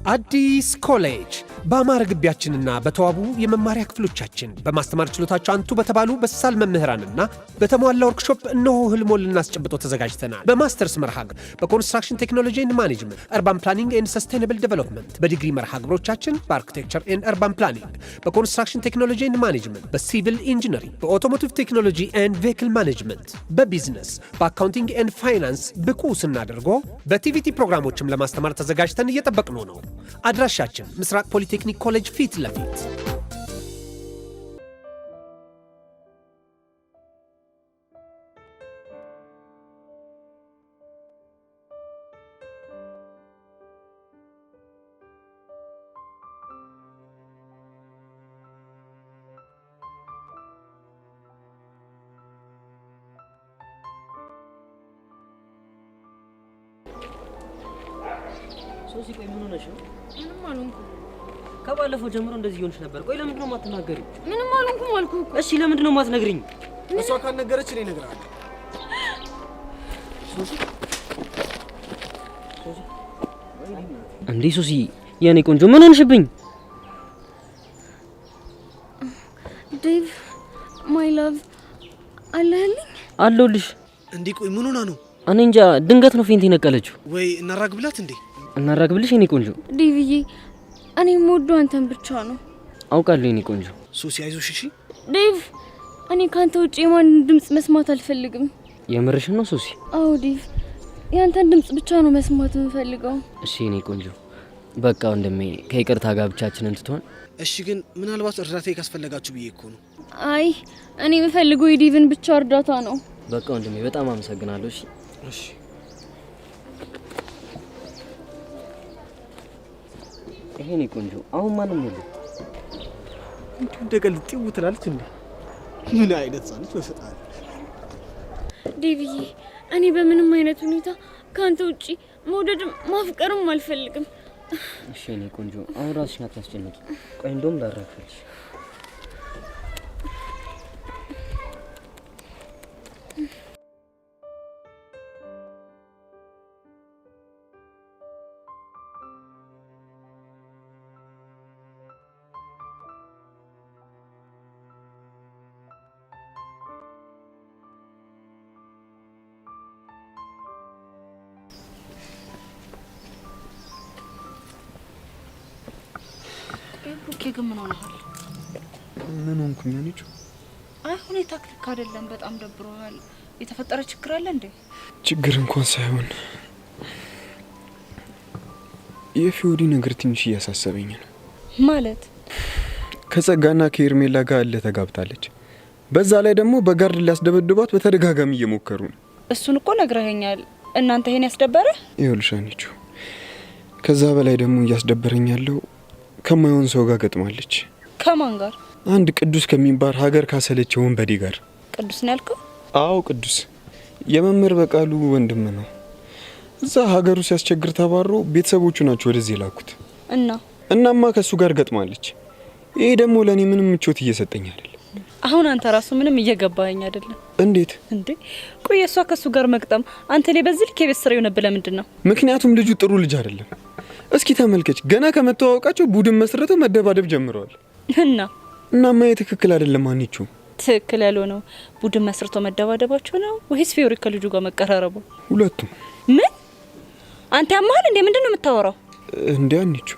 አዲስ ኮሌጅ በአማረ ግቢያችንና በተዋቡ የመማሪያ ክፍሎቻችን በማስተማር ችሎታቸው አንቱ በተባሉ በሳል መምህራንና በተሟላ ወርክሾፕ እነሆ ህልሞን ልናስጨብጦ ተዘጋጅተናል። በማስተርስ መርሃ ግብር በኮንስትራክሽን ቴክኖሎጂ ኤንድ ማኔጅመንት፣ አርባን ፕላኒንግ ኤንድ ሰስቴናብል ዴቨሎፕመንት፣ በዲግሪ መርሃ ግብሮቻችን በአርኪቴክቸር ኤንድ አርባን ፕላኒንግ፣ በኮንስትራክሽን ቴክኖሎጂ ኤንድ ማኔጅመንት፣ በሲቪል ኢንጂነሪንግ፣ በኦቶሞቲቭ ቴክኖሎጂ ኤንድ ቬሂክል ማኔጅመንት፣ በቢዝነስ፣ በአካውንቲንግ ኤንድ ፋይናንስ ብቁ ስናደርጎ በቲቪቲ ፕሮግራሞችም ለማስተማር ተዘጋጅተን እየጠበቅነው ነው። አድራሻችን ምስራቅ ፖሊቴክኒክ ኮሌጅ ፊት ለፊት። ሶሲ ቆይ ምን ሆነሽ ነው? ምንም አልሆንኩም። ከባለፈው ጀምሮ እንደዚህ ሆነሽ ነበር። ቆይ ለምንድን ነው የማትናገሪው? ምንም አልሆንኩም አልኩህ እኮ። እሺ ለምንድን ነው የማትነግሪኝ? እሷ ካልነገረች እኔ እነግርሃለሁ። ሶሲ እንዴ ሶሲ የኔ ቆንጆ ምን ሆንሽብኝ? ዴቭ ማይ ላቭ አለህልኝ? አለሁልሽ። እንዴ ቆይ ምን ሆና ነው? እኔ እንጃ ድንገት ነው ፌንት የነቀለችው። ወይ እናራግብላት እንዴ? እናራግብልሽ የኔ ቆንጆ? ዴቭዬ እኔ የምወደው አንተን ብቻ ነው። አውቃለሁ የኔ ቆንጆ። ሶሲ አይዞሽ እሺ። ዴቭ እኔ ካንተ ውጪ የማንን ድምጽ መስማት አልፈልግም። የምርሽን ነው ሶሲ? አዎ ዴቭ ያንተን ድምጽ ብቻ ነው መስማት የምፈልገው። እሺ የኔ ቆንጆ በቃ ወንድሜ ከይቅርታ ጋር ብቻችንን ትተን። እሺ ግን ምናልባት እርዳታ ካስፈለጋችሁ ብዬ እኮ ነው። አይ እኔ የምፈልገው የዴቭን ብቻ እርዳታ ነው። በቃ ወንድሜ በጣም አመሰግናለሁ። እሺ እሺ ይሄኔ ቆንጆ አሁን ማንም የለም። እንደቀል ጥው ትላለች እንዴ? ምን አይነት ሳንት ወሰጣል? ዴቭዬ እኔ በምንም አይነት ሁኔታ ካንተ ውጪ መውደድም ማፍቀርም አልፈልግም። እሺ የኔ ቆንጆ አሁን ራስሽን አታስጨንቂ። ቆይ እንደውም ላረጋግጥልሽ። ግን ምን ሆነሃል? ምን ሆንኩኝ አንቺ? አይ ሁኔታ ልክ አይደለም። በጣም ደብሮሃል። የተፈጠረ ችግር አለ እንዴ? ችግር እንኳን ሳይሆን የፊዮዲ ነገር ትንሽ እያሳሰበኝ ነው። ማለት ከጸጋና ከኤርሜላ ጋር አለ ተጋብታለች። በዛ ላይ ደግሞ በጋርድ ሊያስደበድቧት በተደጋጋሚ እየሞከሩ ነው። እሱን እኮ ነግረኸኛል። እናንተ ይሄን ያስደበረ? ይኸውልሽ አንቺ ከዛ በላይ ደግሞ እያስደበረኝ ያለው ከማይሆን ሰው ጋር ገጥማለች። ከማን ጋር? አንድ ቅዱስ ከሚባል ሀገር ካሰለች ወንበዴ ጋር። ቅዱስ ነው ያልከው? አዎ ቅዱስ የመምህር በቃሉ ወንድም ነው። እዛ ሀገሩ ሲያስቸግር ተባሮ ቤተሰቦቹ ናቸው ወደዚህ ላኩት። እናማ ከሱ ጋር ገጥማለች። ይሄ ደግሞ ለኔ ምንም ምቾት እየሰጠኝ አይደለም። አሁን አንተ ራሱ ምንም እየገባኸኝ አይደለም። እንዴት እንዴ? ቆይ እሷ ከሱ ጋር መቅጠም አንተ ላይ በዚህ ልክ የቤት ስራ የሆነብህ ለምንድን ነው? ምክንያቱም ልጁ ጥሩ ልጅ አይደለም። እስኪ ተመልከች፣ ገና ከመተዋወቃቸው ቡድን መስርተው መደባደብ ጀምረዋል። እናማ ትክክል አይደለም። አንቺ ትክክል ያልሆነው ቡድን መስርቶ መደባደባቸው ነው ወይስ ፊዮሪ ከልጁ ጋር መቀራረቡ? ሁለቱም። ምን አንተ ያማል እንዴ? ምንድነው የምታወራው እንዴ? አንቺ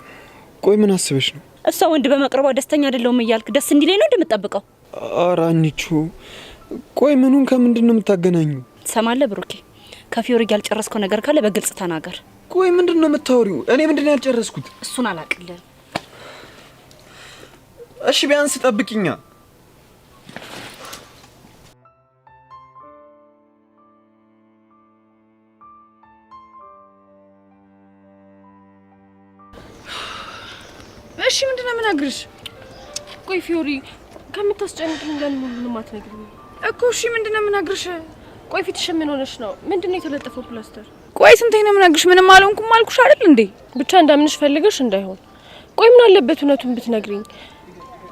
ቆይ ምን አስበሽ ነው? እሷ ወንድ በመቅረቧ ደስተኛ አይደለሁም እያልክ ደስ እንዲለኝ ነው እንደምትጠብቀው? ኧረ አንቺ ቆይ ምኑን ከምንድነው የምታገናኙ? ትሰማለህ ብሩኬ፣ ከፊዮሪ ጋር ያልጨረስከው ነገር ካለ በግልጽ ተናገር። ቆይ ምንድነው የምታወሪው? እኔ ምንድነው ያልጨረስኩት? እሱን አላቅልህ። እሺ ቢያንስ ጠብቂኛ። እሺ ምንድነው የምነግርሽ? ቆይ ፊዮሪ ከምታስጨንቅኝ ለምን ሁሉንም አትነግሪኝ እኮ? እሺ ምንድነው የምነግርሽ? ቆይ ፊትሽ ምን ሆነሽ ነው? ምንድነው የተለጠፈው ፕላስተር? ቆይ ስንቴ ነው የምነግርሽ? ምንም አልሆንኩም አልኩሽ አይደል እንዴ? ብቻ እንዳምንሽ ፈልገሽ እንዳይሆን። ቆይ ምን አለበት እውነቱን ብትነግሪኝ?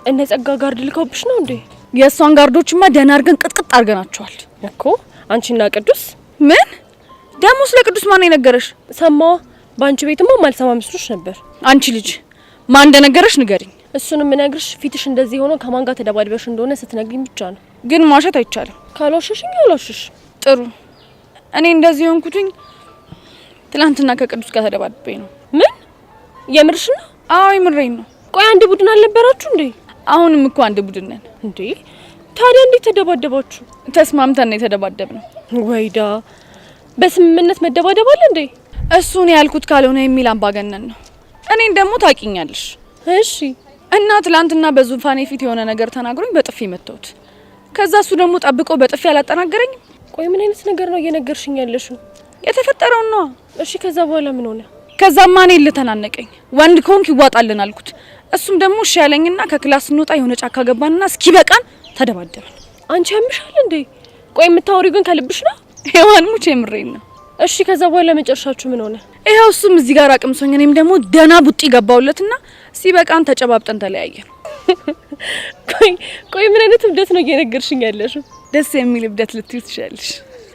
እነ ጸጋ ጋርድ ልከውብሽ ነው እንዴ? የእሷን ጋርዶችማ ደህና አድርገን ቅጥቅጥ አድርገናቸዋል እኮ። አንቺና ቅዱስ? ምን ደግሞ? ስለ ቅዱስ ማን የነገረሽ? ሰማዋ ባንቺ ቤትማ ማልሰማ መስሎሽ ነበር። አንቺ ልጅ ማን እንደነገረሽ ንገሪኝ። እሱንም ምነግርሽ ፊትሽ እንደዚህ ሆኖ ከማን ጋር ተደባድበሽ እንደሆነ ስትነግሪኝ ብቻ ነው። ግን ማውሸት አይቻልም። ካልዋሸሽኝ አልዋሽሽ። ጥሩ። እኔ እንደዚህ ሆንኩትኝ ትላንትና ከቅዱስ ጋር ተደባድቤ ነው። ምን? የምርሽ ነው? አዎ የምሬን ነው። ቆይ አንድ ቡድን አልነበራችሁ እንዴ? አሁንም እኮ አንድ ቡድን ነን እንዴ። ታዲያ እንዴት ተደባደባችሁ? ተስማምተን ነው የተደባደብነው። ወይዳ በስምምነት መደባደብ አለ እንዴ? እሱን ያልኩት ካልሆነ የሚል አምባገነን ነው። እኔን ደግሞ ታቂኛለሽ። እሺ። እና ትላንትና በዙፋኔ ፊት የሆነ ነገር ተናግሮኝ በጥፊ መተውት። ከዛ እሱ ደግሞ ጠብቆ በጥፊ አላጠናገረኝም። ቆይ ምን አይነት ነገር ነው እየነገርሽኝ ያለሽው? የተፈጠረው ነው። እሺ ከዛ በኋላ ምን ሆነ? ከዛማ እኔ ልተናነቀኝ ወንድ ኮንክ ይዋጣልን አልኩት። እሱም ደግሞ እሺ ያለኝና ከክላስ እንወጣ የሆነ ጫካ ገባንና እስኪ በቃን ተደባደብን። አንቺ ያምሻል እንዴ? ቆይ የምታወሪው ግን ከልብሽ ነው? ሄዋን ሙቼ የምሬን ነው። እሺ ከዛ በኋላ መጨረሻችሁ ምን ሆነ? ይሄው እሱም እዚህ ጋር አቅምሶኝ እኔም ደግሞ ደና ቡጢ ገባውለትና ሲበቃን ተጨባብጠን ተለያየን። ቆይ ምን አይነት እብደት ነው እየነገርሽኝ ያለሽው? ደስ የሚል እብደት ልትዩ ትችላለሽ።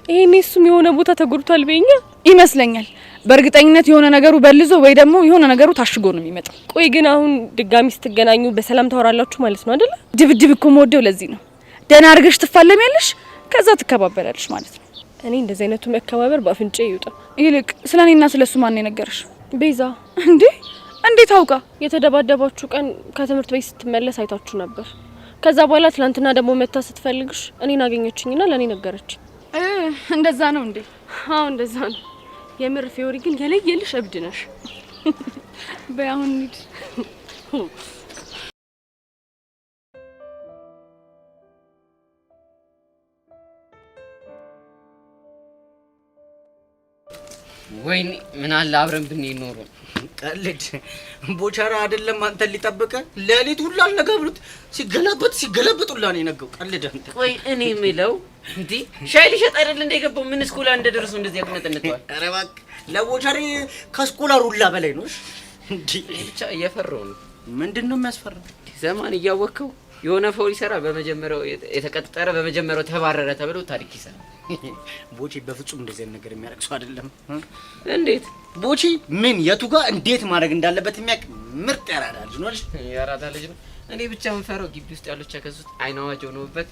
ይሄኔ እሱም የሆነ ቦታ ተጎድቷል በእኛ ይመስለኛል። በእርግጠኝነት የሆነ ነገሩ በልዞ ወይ ደግሞ የሆነ ነገሩ ታሽጎ ነው የሚመጣው። ቆይ ግን አሁን ድጋሚ ስትገናኙ በሰላም ታወራላችሁ ማለት ነው አይደለ? ድብድብ እኮ መወደው ለዚህ ነው። ደና አርገሽ ትፋለሚያለሽ፣ ከዛ ትከባበላለሽ ማለት ነው። እኔ እንደዚህ አይነቱ መከባበር በአፍንጬ ይውጣ። ይልቅ ስለኔና ስለሱ ማን የነገረሽ? ቤዛ። እንዴ እንዴት አውቃ? የተደባደባችሁ ቀን ከትምህርት ቤት ስትመለስ አይታችሁ ነበር። ከዛ በኋላ ትላንትና ደግሞ መታ ስትፈልግሽ እኔን አገኘችኝና ለኔ ነገረች። እንደዛ ነው እንዴ? አዎ እንደዛ ነው። የምር ፊዮሪ ግን የለየልሽ እብድ ነሽ። በአሁን እንሂድ። ወይኔ ምን አለ አብረን ብንሄድ ኖሮ። ቀልድ ቦቻራ አይደለም አንተን ሊጠብቀ ለሊት ሁሉ አልነጋብሉት ሲገለበጥ ሁላ ነው የነገው። ቀልድ አንተ። ቆይ እኔ የምለው እንዴ ሻይ ሊሸጥ አይደል እንደገባው ምን ስኩላ እንደደረሱ እንደዚህ ያቅነጠነጠዋል? ኧረ እባክህ ለቦቻሪ ከስኩላ ሩላ በላይ ነው እንዴ። ብቻ እየፈራው ነው። ምንድነው የሚያስፈራው? ዘማን እያወከው የሆነ ፎሪ ሰራ በመጀመሪያው የተቀጠረ በመጀመሪያው ተባረረ ተብሎ ታሪክ ይሰራል። ቦቼ በፍጹም እንደዚህ አይነት ነገር የሚያደርግ ሰው አይደለም። እንዴት ቦቼ ምን የቱ ጋር እንዴት ማድረግ እንዳለበት የሚያውቅ ምርጥ ያራዳ ልጅ ነው። ያራዳ ልጅ ነው። እኔ ብቻ የምፈራው ግቢ ውስጥ ያሉት ቸከሱት አይናዋጅ ሆነውበት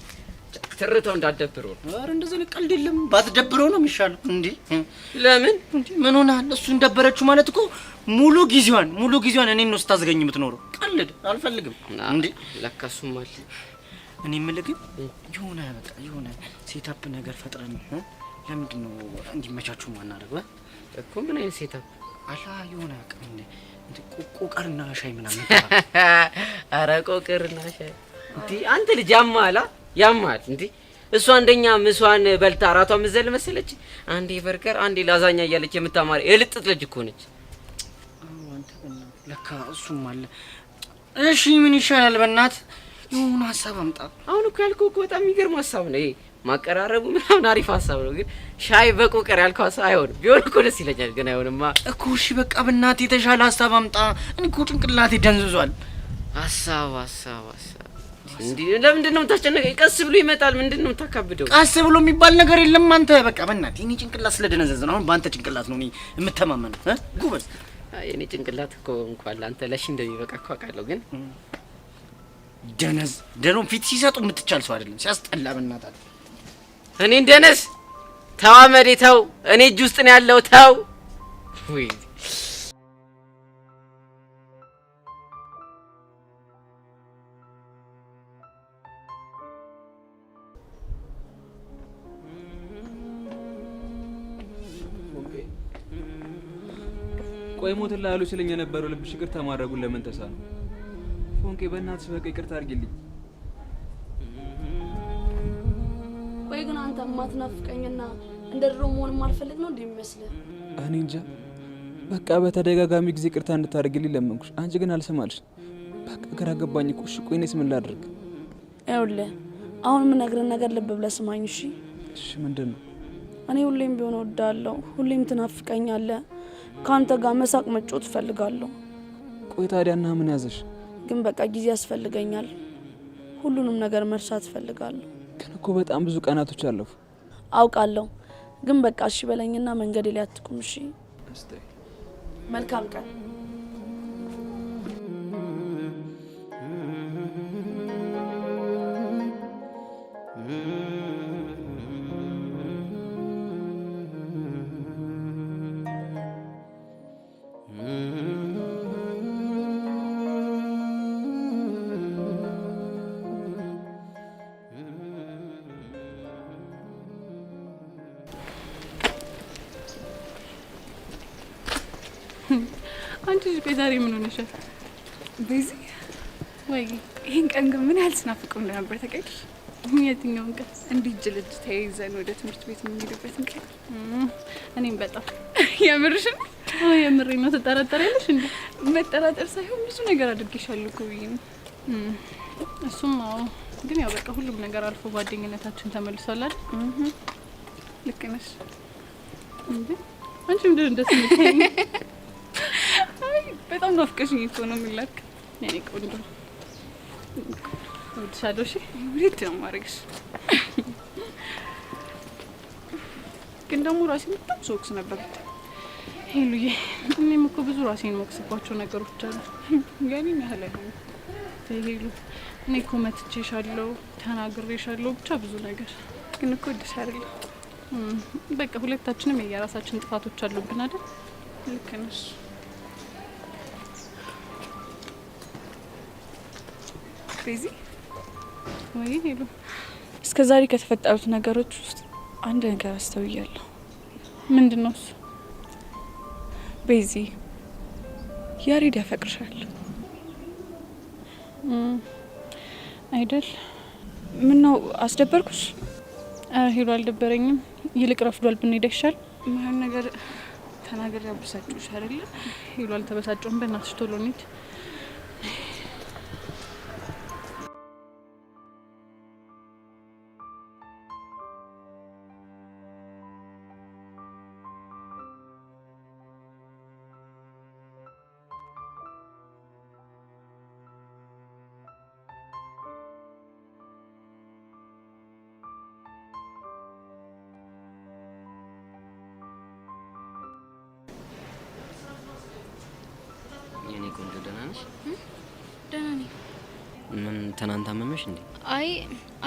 ትርተው እንዳደብረው ነው። ኧረ እንደዚህ ነው ቀልድ የለም። ባትደብረው ነው የሚሻለው። እንዴ ለምን ምን ሆናል? እሱ እንደበረችው ማለት እኮ ሙሉ ጊዜዋን እኔን ነው ስታዝገኝ የምትኖረው። ቀልድ አልፈልግም። እንዴ ለካሱም አለ። እኔ የምልህ ግን የሆነ ሴታፕ ነገር ፈጥረን ለምንድን ነው እንዲመቻቹ ማናደርገው እኮ? ምን አይነት ሴታፕ አላ? የሆነ ቆቀርና ሻይ ምናምን። ኧረ ቆቀርና ሻይ እንዴ! አንተ ልጅ ያማል እንዴ! እሷ አንደኛ ምሷን በልታ አራቷን ምዘል መሰለች። አንዴ በርገር አንዴ ላዛኛ እያለች የምታማር የልጥጥ ልጅ እኮ ነች። አንተ ለካ እሱም አለ። እሺ ምን ይሻላል? በእናት የሆነ ሀሳብ አምጣ። አሁን እኮ ያልከው እኮ በጣም የሚገርም ሀሳብ ነው። ይሄ ማቀራረቡ ምናምን አሪፍ ሀሳብ ነው። ግን ሻይ በቆቀር ያልከው ሀሳብ አይሆንም። ቢሆን እኮ ደስ ይለኛል፣ ግን አይሆንማ እኮ። እሺ በቃ በእናት የተሻለ ሀሳብ አምጣ። እኔ እኮ ጭንቅላቴ ደንዝዟል። ሀሳብ እንዴ! ለምንድን ነው የምታስጨነቀኝ? ቀስ ብሎ ይመጣል። ምንድን ነው የምታካብደው? ቀስ ብሎ የሚባል ነገር የለም። አንተ በቃ በእናት እኔ ጭንቅላት ስለደነዘዘ ነው። አሁን በአንተ ጭንቅላት ነው እኔ የምተማመነው። ጉበዝ የኔ ጭንቅላት እኮ እንኳን ለአንተ ለሺ እንደሚበቃ እኮ አውቃለሁ። ግን ደኖ ፊት ሲሰጡ የምትቻል ሰው አይደለም። ሲያስጠላ በእናትህ። እኔ እንደነስ ተዋመዴ ተው። እኔ እጅ ውስጥ ነው ያለው ተው። ወይ ቆይ ሞትላ ያሉ ስለኛ የነበረው ልብሽ ይቅርታ ማድረጉን ለምን ተሳነው? ፎንቄ በእናትሽ በቃ ይቅርታ አድርጊልኝ። ቆይ ግን አንተ ማትናፍቀኝና እንደ ድሮ መሆን ማልፈልግ ነው እንደሚመስልህ? እኔ እንጃ። በቃ በተደጋጋሚ ጊዜ ይቅርታ እንድታደርጊልኝ ለመንኩሽ፣ አንቺ ግን አልሰማልሽ። በቃ ግራ ገባኝ እኮ። እሺ ቆይ እኔስ ምን ላድርግ? ይኸውልህ አሁን የምነግርህን ነገር ልብ ብለህ ስማኝ እሺ? እሺ ምንድን ነው? እኔ ሁሌም ቢሆን እወዳለሁ፣ ሁሌም ትናፍቀኛለህ። ካንተ ጋር መሳቅ መጫወት እፈልጋለሁ። ቆይ ታዲያና ምን ያዘሽ? ግን በቃ ጊዜ ያስፈልገኛል። ሁሉንም ነገር መርሳት እፈልጋለሁ። ግን እኮ በጣም ብዙ ቀናቶች አለፉ። አውቃለሁ፣ ግን በቃ እሺ በለኝና መንገዴ ላይ አትቁም እሺ? መልካም ቀን። አንቺ ልጅ ዛሬ ምን ሆነሻል? በዚህ ወይ ይሄን ቀን ግን ምን ያህል ስናፍቀው እንደነበር ተቀይር። የትኛውን ቀን? እንዲህ እጅ ለእጅ ተያይዘን ወደ ትምህርት ቤት የምንሄድበትን ቀን። እኔም በጣም የምርሽን? አዎ የምሬን ነው። ትጠራጠሪያለሽ እንዴ? መጠራጠር ሳይሆን ብዙ ነገር አድርጌሻለሁ እኮ ብዬሽ ነው። እሱም አዎ፣ ግን ያው በቃ ሁሉም ነገር አልፎ ጓደኝነታችን ተመልሷል አይደል? ልክ ነሽ እንዴ? አንቺ ምንድን እንደዚህ የምትይኝ? በጣም ናፍቀሽኝ እኮ ነው የምላክ። የኔ ቆንጆ እወድሻለሁ። እሺ ወዴት ነው የማደርግሽ? ግን ደግሞ ራሴን በጣም ስወቅስ ነበር ሄሉዬ። እኔም እኮ ብዙ ራሴን የምወቅስባቸው ነገሮች አሉ። ያኔን ያህል አይሆንም ሄሉ። እኔ እኮ መትቼሻለሁ፣ ተናግሬሻለሁ፣ ብቻ ብዙ ነገር። ግን እኮ እወድሻለሁ። በቃ ሁለታችንም የየራሳችን ጥፋቶች አሉብን አይደል? ልክ ነሽ። ቤዚ ወይ ሄሉ፣ እስከ ዛሬ ከተፈጠሩት ነገሮች ውስጥ አንድ ነገር አስተውያለሁ። ምንድን ነው እሱ? ቤዚ ያሬድ ያፈቅርሻል አይደል? ምን ነው አስደበርኩሽ? ሄሉ አልደበረኝም። ይልቅ ረፍዷል፣ ብንሄድ ይሻል። ማን ነገር ተናገር ያበሳጭሽ አይደለ? ሄሉ አልተበሳጨውም። በእናትሽ ቶሎ እንሂድ። የኔ ቆንጆ ደህና ነሽ? ደህና ነኝ። ምን ትናንት አመመሽ እንዴ?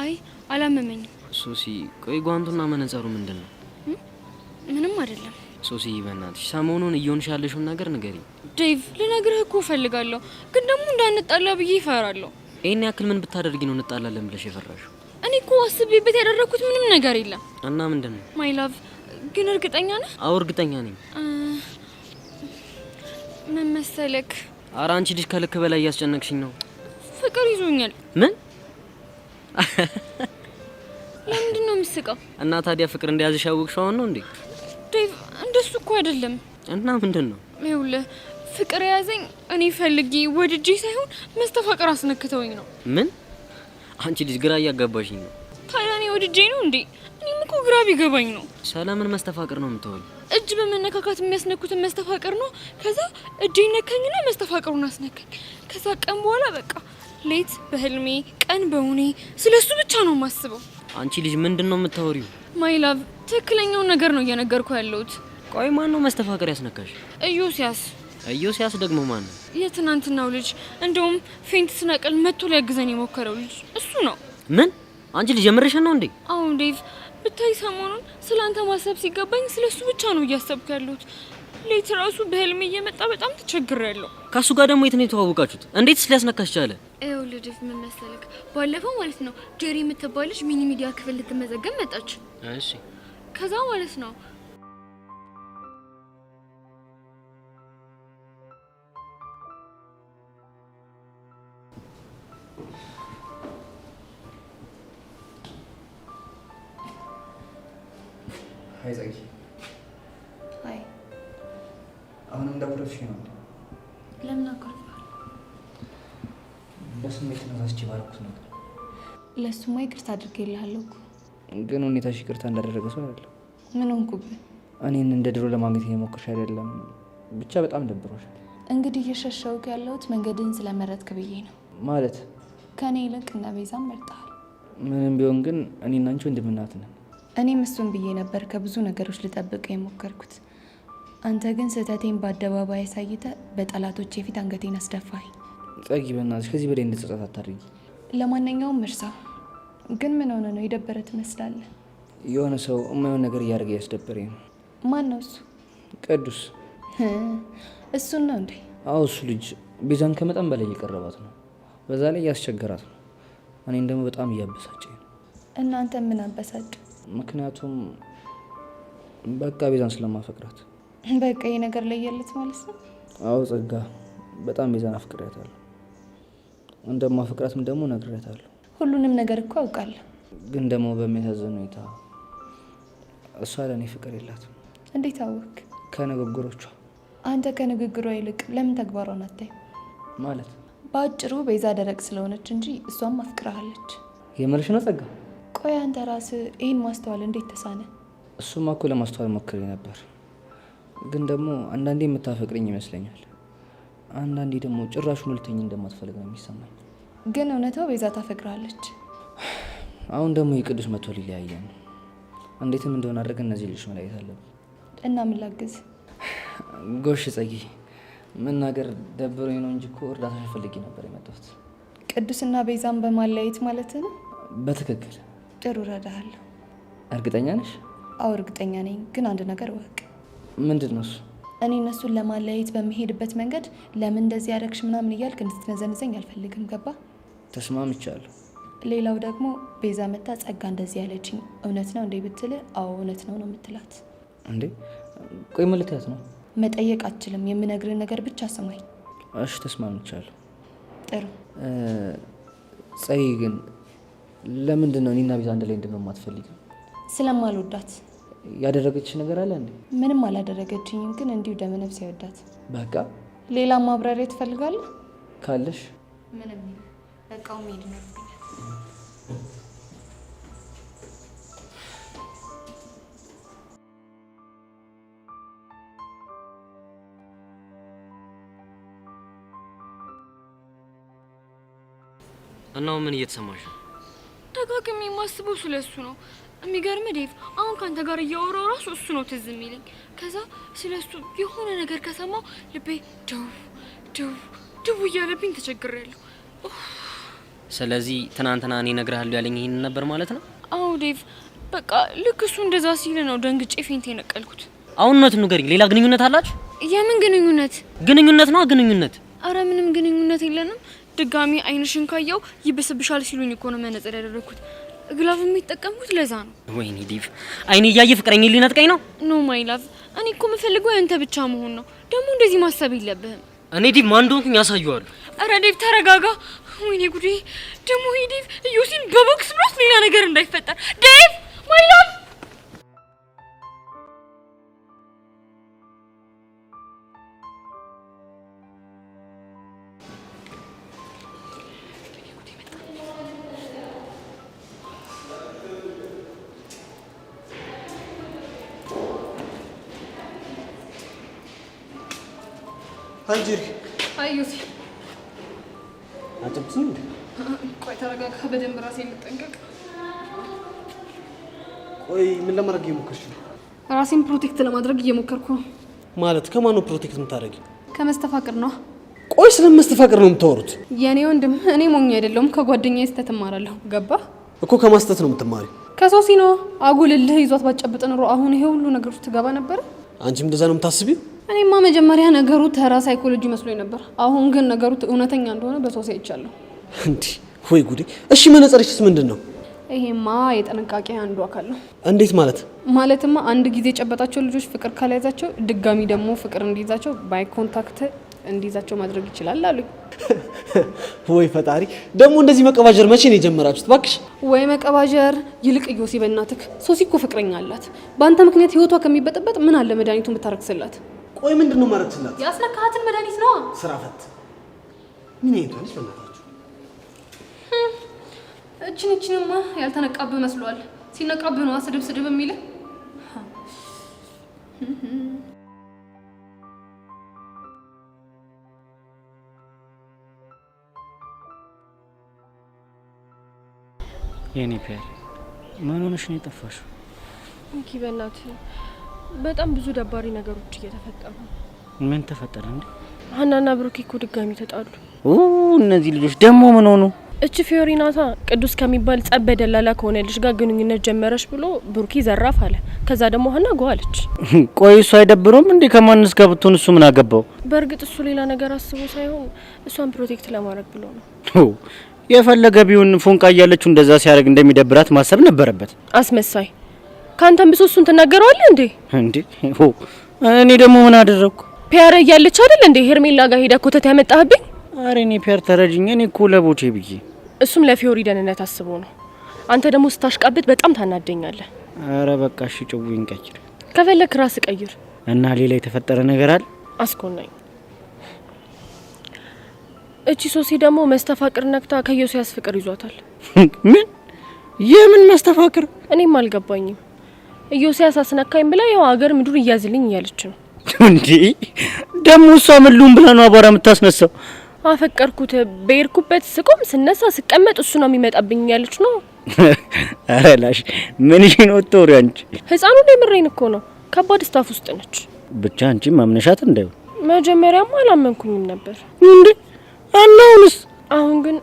አይ አላመመኝም። ሶሲ ቆይ ጓንቱና መነጸሩ ምንድን ነው? ምንም አይደለም። ሶሲ በእናትሽ ሰሞኑን እየሆንሽ ያለሽውን ነገር ንገሪኝ። ዴቭ ልነግርህ እኮ እፈልጋለሁ፣ ግን ደግሞ እንዳንጣላ ብዬ እፈራለሁ። ይሄን ያክል ምን ብታደርጊ ነው እንጣላለን ብለሽ የፈራሽው? እኔ እኮ አስቤበት ያደረኩት ምንም ነገር የለም። እና ምንድን ነው? ማይ ላቭ ግን እርግጠኛ ነህ? አዎ እርግጠኛ ነኝ። ምን መሰለክ? ኧረ አንቺ ልጅ ከልክ በላይ እያስጨነቅሽኝ ነው። ፍቅር ይዞኛል። ምን? ለምንድን ነው የምትስቀው? እና ታዲያ ፍቅር እንደያዝሽ ያወቅሽው አሁን ነው እንዴ? ዴቭ እንደሱ እኮ አይደለም። እና ምንድን ነው? ይኸውልህ ፍቅር የያዘኝ እኔ ፈልጌ ወድጄ ሳይሆን መስተፋቅር አስነክተውኝ ነው። ምን? አንቺ ልጅ ግራ እያጋባሽኝ ነው። ታዲያ እኔ ወድጄ ነው እንዴ? እኔም እኮ ግራ ቢገባኝ ነው። ስለምን መስተፋቅር ነው የምትወኝ? እጅ በመነካካት የሚያስነኩትን መስተፋቅር ነው። ከዛ እጄ ነካኝና መስተፋቅሩን አስነካኝ። ከዛ ቀን በኋላ በቃ ሌት በህልሜ ቀን በውኔ ስለሱ ብቻ ነው የማስበው። አንቺ ልጅ ምንድን ነው የምታወሪው? ማይ ላቭ ትክክለኛውን ነገር ነው እየነገርኩ ያለሁት። ቆይ ማን ነው መስተፋቅር ያስነካሽ? ኢዮስያስ። ኢዮስያስ ደግሞ ማን ነው? የትናንትናው ልጅ እንደውም ፌንት ስነቅል መጥቶ ሊያግዘን የሞከረው ልጅ እሱ ነው። ምን? አንቺ ልጅ የምርሽን ነው እንዴ? አዎ ዴቭ፣ ብታይ ሰሞኑን ስላንተ ማሰብ ሲገባኝ ስለሱ ብቻ ነው እያሰብኩ ያለሁት። ሌት ራሱ በህልሜ እየመጣ በጣም ተቸግሬያለሁ። ከሱ ጋር ደግሞ የት ነው የተዋወቃችሁት? እንዴትስ ሊያስነካሽ ቻለ? ይኸውልህ ዴቭ ምን መሰለክ፣ ባለፈው ማለት ነው ጄሪ የምትባል ልጅ ሚኒ ሚዲያ ክፍል ልትመዘገብ መጣች። እሺ። ከዛ ማለት ነው ሀይ ጸጊ። አይ አሁንም እንዳኩረፍሽ ነው? ለምን አኮርፋለሁ? በስሜት ተነሳስቼ ባልኩት ነገር ለሱማ ይቅርታ አድርጌልሃለሁ እኮ። ግን ሁኔታሽ ይቅርታ እንዳደረገ ሰው አይደለም። ምን ሆንኩብህ? እኔን እንደ ድሮ ለማግኘት እየሞከርሽ አይደለም። ብቻ በጣም ደብሮሻል። እንግዲህ እየሸሸውክ ያለሁት መንገድህን ስለመረጥክ ብዬ ነው። ማለት ከእኔ ይልቅ እነ ቤዛን መርጠሃል። ምንም ቢሆን ግን እኔና አንቺ ወንድምና እህት ነን። እኔም እሱን ብዬ ነበር ከብዙ ነገሮች ልጠብቅ የሞከርኩት። አንተ ግን ስህተቴን በአደባባይ አሳይተ በጠላቶቼ ፊት አንገቴን አስደፋኝ። ጸጊ በእናትሽ ከዚህ በላይ እንድትጸጸት አታድርጊ። ለማንኛውም እርሳው። ግን ምን ሆነ ነው የደበረ ትመስላለህ? የሆነ ሰው የማይሆን ነገር እያደረገ ያስደበረኝ ነው። ማን ነው እሱ? ቅዱስ። እሱን ነው እንዴ? አዎ እሱ ልጅ ቤዛን ከመጠን በላይ እየቀረባት ነው። በዛ ላይ እያስቸገራት ነው። እኔን ደግሞ በጣም እያበሳጨኝ ነው። እናንተ ምን አበሳጭ? ምክንያቱም በቃ ቤዛን ስለማፈቅራት። በቃ ይሄ ነገር ለየለት ማለት ነው? አዎ ጸጋ፣ በጣም ቤዛን አፍቅሬያታለሁ። እንደማፈቅራትም ደግሞ ነግሬያታለሁ። ሁሉንም ነገር እኮ አውቃለሁ። ግን ደግሞ በሚያሳዝን ሁኔታ እሷ ለእኔ ፍቅር የላትም። እንዴት አወቅ? ከንግግሮቿ። አንተ ከንግግሯ ይልቅ ለምን ተግባሯን አታይም? ማለት በአጭሩ ቤዛ ደረቅ ስለሆነች እንጂ እሷም አፍቅራለች። የምርሽ ነው ጸጋ? ቆይ አንተ ራስህ ይህን ማስተዋል እንዴት ተሳነ? እሱማ እኮ ለማስተዋል ሞክሬ ነበር። ግን ደግሞ አንዳንዴ የምታፈቅርኝ ይመስለኛል፣ አንዳንዴ ደግሞ ጭራሹን ልተኝ እንደማትፈልግ ነው የሚሰማኝ። ግን እውነታው ቤዛ ታፈቅራለች። አሁን ደግሞ የቅዱስ መቶ ሊለያየን ነው። እንዴትም እንደሆነ አድርገን እነዚህ ልጆች መለያየት አለብን። እና ምን ላግዝ? ጎሽ ጸጊ፣ መናገር ደብሮኝ ነው እንጂ እኮ እርዳታ ፈልጌ ነበር የመጣሁት። ቅዱስና ቤዛን በማለያየት ማለት ነው? በትክክል። ጥሩ እረዳሃለሁ። እርግጠኛ ነሽ? አዎ እርግጠኛ ነኝ። ግን አንድ ነገር እወቅ። ምንድን ነው እሱ? እኔ እነሱን ለማለያየት በሚሄድበት መንገድ ለምን እንደዚህ ያደረግሽ ምናምን እያልክ እንድትነዘንዘኝ አልፈልግም። ገባ? ተስማምቻለሁ። ሌላው ደግሞ ቤዛ መታ ጸጋ እንደዚህ ያለችኝ እውነት ነው እንዴ ብትል፣ አዎ እውነት ነው ነው የምትላት። እንዴ ቆይ ምን ልትያት ነው? መጠየቅ አትችልም። የምነግርህ ነገር ብቻ ስማኝ። እሺ ተስማምቻለሁ። ጥሩ። ጸጊ ግን ለምንድን ነው እኔና ቤዛ አንድ ላይ እንድንሆን የማትፈልጊው? ስለማልወዳት። ያደረገች ነገር አለ እንዴ? ምንም አላደረገችኝም፣ ግን እንዲሁ ደመነፍስ ያወዳት። በቃ ሌላ ማብራሪያ ትፈልጋለህ? ካለሽ። ምንም በቃው ሄድ ነው። እናው ምን እየተሰማሽ ነው? ደጋግሜ የማስበው ስለሱ ነው። የሚገርም ዴቭ፣ አሁን ካንተ ጋር እያወራው ራሱ እሱ ነው ትዝ የሚለኝ። ከዛ ስለሱ የሆነ ነገር ከሰማው ልቤ ደው ደው ደው እያለብኝ ተቸግሬያለሁ። ስለዚህ ትናንትና እኔ እነግርሃለሁ ያለኝ ይሄን ነበር ማለት ነው? አዎ ዴቭ፣ በቃ ልክ እሱ እንደዛ ሲል ነው ደንግጬ ፌንት የነቀልኩት። አሁን እውነቱን ንገሪኝ። ሌላ ግንኙነት አላችሁ? የምን ግንኙነት? ግንኙነት ነው ግንኙነት። አረ ምንም ግንኙነት የለንም። ድጋሚ አይንሽን ካየው ይብስብሻል ሲሉኝ እኮ ነው መነጽር ያደረኩት። ግላቭ የሚጠቀምኩት ለዛ ነው። ወይኔ ዴቭ፣ አይኔ እያየ ፍቅረኛ ሊነጥቀኝ ነው። ኖ ማይ ላቭ፣ እኔ እኮ የምፈልገው ያንተ ብቻ መሆን ነው። ደግሞ እንደዚህ ማሰብ የለብህም። እኔ ዴቭ ማን እንደሆንኩኝ ያሳየዋለሁ። አረ ዴቭ ተረጋጋ። ወይኔ ጉዴ! ደግሞ ይሄ ዴቭ እዮሲን በቦክስ ብሎት ሌላ ነገር እንዳይፈጠር። ዴቭ ማይ ላቭ አንጂሪ አዩሲ አጥብጥኝ እንዴ? ቆይ ተረጋጋ፣ በደንብ ራሴን ልጠንቀቅ። ቆይ ምን ለማድረግ እየሞከርሽ ነው? ራሴን ፕሮቴክት ለማድረግ እየሞከርኩ ነው። ማለት ከማን ነው ፕሮቴክት የምታደርጊው? ከመስተፋቅር ነው። ቆይ ስለመስተፋቅር ነው የምታወሩት? የኔ ወንድም፣ እኔ ሞኝ አይደለሁም። ከጓደኛዬ ስህተት እማራለሁ። ገባ? እኮ ከማስተት ነው የምትማሪው? ከሶሲ ነው። አጉልልህ ይዟት ባጨብጥ ኑሮ አሁን ይሄ ሁሉ ነገር ውስጥ ትገባ ነበር። አንቺም እንደዛ ነው የምታስቢው? እኔማ መጀመሪያ ነገሩ ተራ ሳይኮሎጂ መስሎኝ ነበር። አሁን ግን ነገሩ እውነተኛ እንደሆነ በሶሲ አይቻለሁ። እንዴ ወይ ጉዴ! እሺ መነጽርሽስ ምንድን ነው? ይሄማ የጥንቃቄ አንዱ አካል ነው። እንዴት ማለት? ማለትማ አንድ ጊዜ የጨበጣቸው ልጆች ፍቅር ካልያዛቸው ድጋሚ ደግሞ ፍቅር እንዲይዛቸው ባይ ኮንታክት እንዲይዛቸው ማድረግ ይችላል አሉኝ። ወይ ፈጣሪ! ደግሞ እንደዚህ መቀባጀር መቼ ነው የጀመራችሁት? እባክሽ ወይ መቀባጀር። ይልቅ ዮሲ በእናትህ ሶሲ እኮ ፍቅረኛ አላት። በአንተ ምክንያት ህይወቷ ከሚበጠበጥ ምን አለ መድኃኒቱን ብታረግስላት? ቆይ ምንድን ነው ማረግስላት? ያስነካሃትን መድኃኒት ነው። ስራ ፈት ምን ይሄዳልሽ? በእናታችሁ እችንማ ያልተነቃብህ መስሏል። ሲነቃብህ ነው ስድብ ስድብ የሚልህ። የኔ ፒያር ምን ሆነሽ ነው የጠፋሽው? እንኪ በእናትህ በጣም ብዙ ደባሪ ነገሮች እየተፈጠሩ። ምን ተፈጠረ እንዴ? ሀናና ብሩኬ እኮ ድጋሚ ተጣሉ። እነዚህ ልጆች ደግሞ ምን ሆኑ? እቺ ፊዮሪ ናታ ቅዱስ ከሚባል ጸበ ደላላ ከሆነ ልጅ ጋር ግንኙነት ጀመረሽ ብሎ ብሩኬ ዘራፍ አለ። ከዛ ደግሞ ሀና ጓለች። ቆይ እሱ አይደብረውም እንዴ? ከማንስ ጋር ብትሆን እሱ ምን አገባው? በእርግጥ እሱ ሌላ ነገር አስቦ ሳይሆን እሷን ፕሮቴክት ለማድረግ ብሎ ነው። የፈለገ ቢሆን ፎንቃ እያለችው እንደዛ ሲያደርግ እንደሚደብራት ማሰብ ነበረበት። አስመሳይ ካንተም ብሶ እሱን ትናገረዋለህ እንዴ? እንዴ እኔ ደግሞ ምን አደረኩ? ፒያር እያለች አይደል እንዴ ሄርሜላ ጋር ሄዳ ኮተት ያመጣህብኝ? አሬ እኔ ፒያር ተረጅኝ። እኔ እኮ ለቦቼ ብዬ። እሱም ለፊዮሪ ደህንነት አስቦ ነው። አንተ ደግሞ ስታሽቃብጥ በጣም ታናደኛለህ። አረ በቃ እሺ ጭውኝ ቀይር። ከፈለክ ራስ ቀይር። እና ሌላ የተፈጠረ ነገር አለ? አስኮናኝ። እቺ ሶሲ ደግሞ መስተፋቅር ነክታ ከዮሲያስ ፍቅር ይዟታል። ምን? የምን መስተፋቅር? እኔም አልገባኝም። ዮሲያስ አስነካኝ ብላ ያው አገር ምድር እያዝልኝ እያለች ነው። እንዴ ደግሞ እሷ ምሉን ብላ ነው አቧራ የምታስነሳው? አፈቀርኩት በየርኩበት ስቆም ስነሳ ስቀመጥ እሱ ነው የሚመጣብኝ ያለች ነው። አረ ላሽ ምን ይሄን ወጥቶሪ አንቺ? ህፃኑ እንደምረኝ እኮ ነው። ከባድ ስታፍ ውስጥ ነች። ብቻ አንቺ ማምነሻት እንዳይው። መጀመሪያማ አላመንኩኝም ነበር። እንዴ አናውንስ? አሁን ግን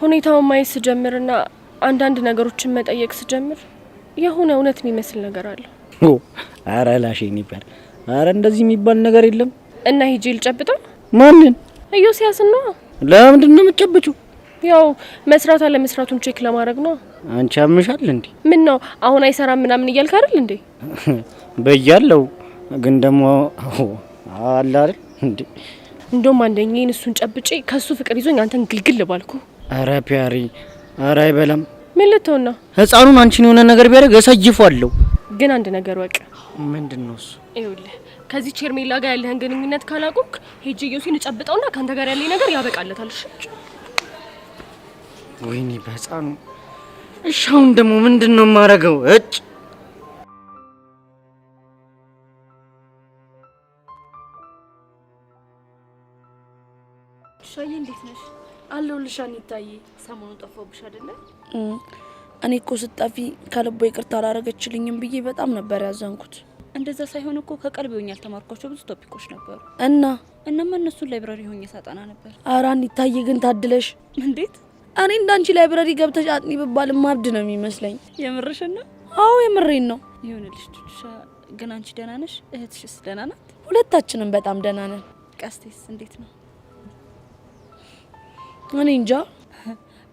ሁኔታውን ማየት ስጀምርና አንዳንድ ነገሮችን መጠየቅ ስጀምር የሆነ እውነት የሚመስል ነገር አለ። አረ ላሽ ይባል። አረ እንደዚህ የሚባል ነገር የለም። እና ሂጂ ልጨብጠው። ማንን? ዮሲያስን ነው። ለምንድን ነው የምትጨብጪው? ያው መስራት አለ መስራቱን ቼክ ለማድረግ ነው። አንቺ አምሻል እንዴ? ምን ነው አሁን አይሰራም ምናምን እያልክ አይደል እንዴ? በያለው ግን ደግሞ አለ አይደል እንዴ? እንደውም አንደኛዬን እሱን ጨብጬ ከሱ ፍቅር ይዞኝ አንተን ግልግል ባልኩ። አረ ፒያሪ፣ አረ አይበላም። ምን ልትሆን ነው? ህፃኑን አንቺን የሆነ ነገር ቢያደርግ እሰጅፋለሁ። ግን አንድ ነገር ወቅ። ምንድነው እሱ? ይኸውልህ ከዚህ ሄርሜላ ጋር ያለህን ግንኙነት ካላቆክ ሄጄ ዮሲን ጨብጠውና ካንተ ጋር ያለኝ ነገር ያበቃለታል። ወይኔ በህፃኑ። እሺ አሁን ደግሞ ምንድነው የማደርገው? እጭ ሻዬ እንዴት ነሽ? አለሁልሽ አኒታዬ። ሰሞኑን ጠፋሁብሽ አይደለ? እኔ እኮ ስጠፊ ከልቦ ይቅርታ አላረገችልኝም ብዬ በጣም ነበር ያዘንኩት። እንደዛ ሳይሆን እኮ ከቀልብ ሆኜ ያልተማርኳቸው ብዙ ቶፒኮች ነበሩ እናማ እነሱን ላይብራሪ ሆኜ ሳጠና ነበር። ኧረ አኒታዬ ግን ታድለሽ። እንዴት? እኔ እንዳንቺ ላይብራሪ ገብተሽ አጥኒ ብባል ማብድ ነው የሚመስለኝ። የምርሽን ነው? አዎ የምሬን ነው። ይሁንልሽ ቱሻ። ግን አንቺ ደህና ነሽ? እህትሽስ ደህና ናት? ሁለታችንም በጣም ደህና ነን። ቀስቴስ እንዴት ነው? እኔ እንጃ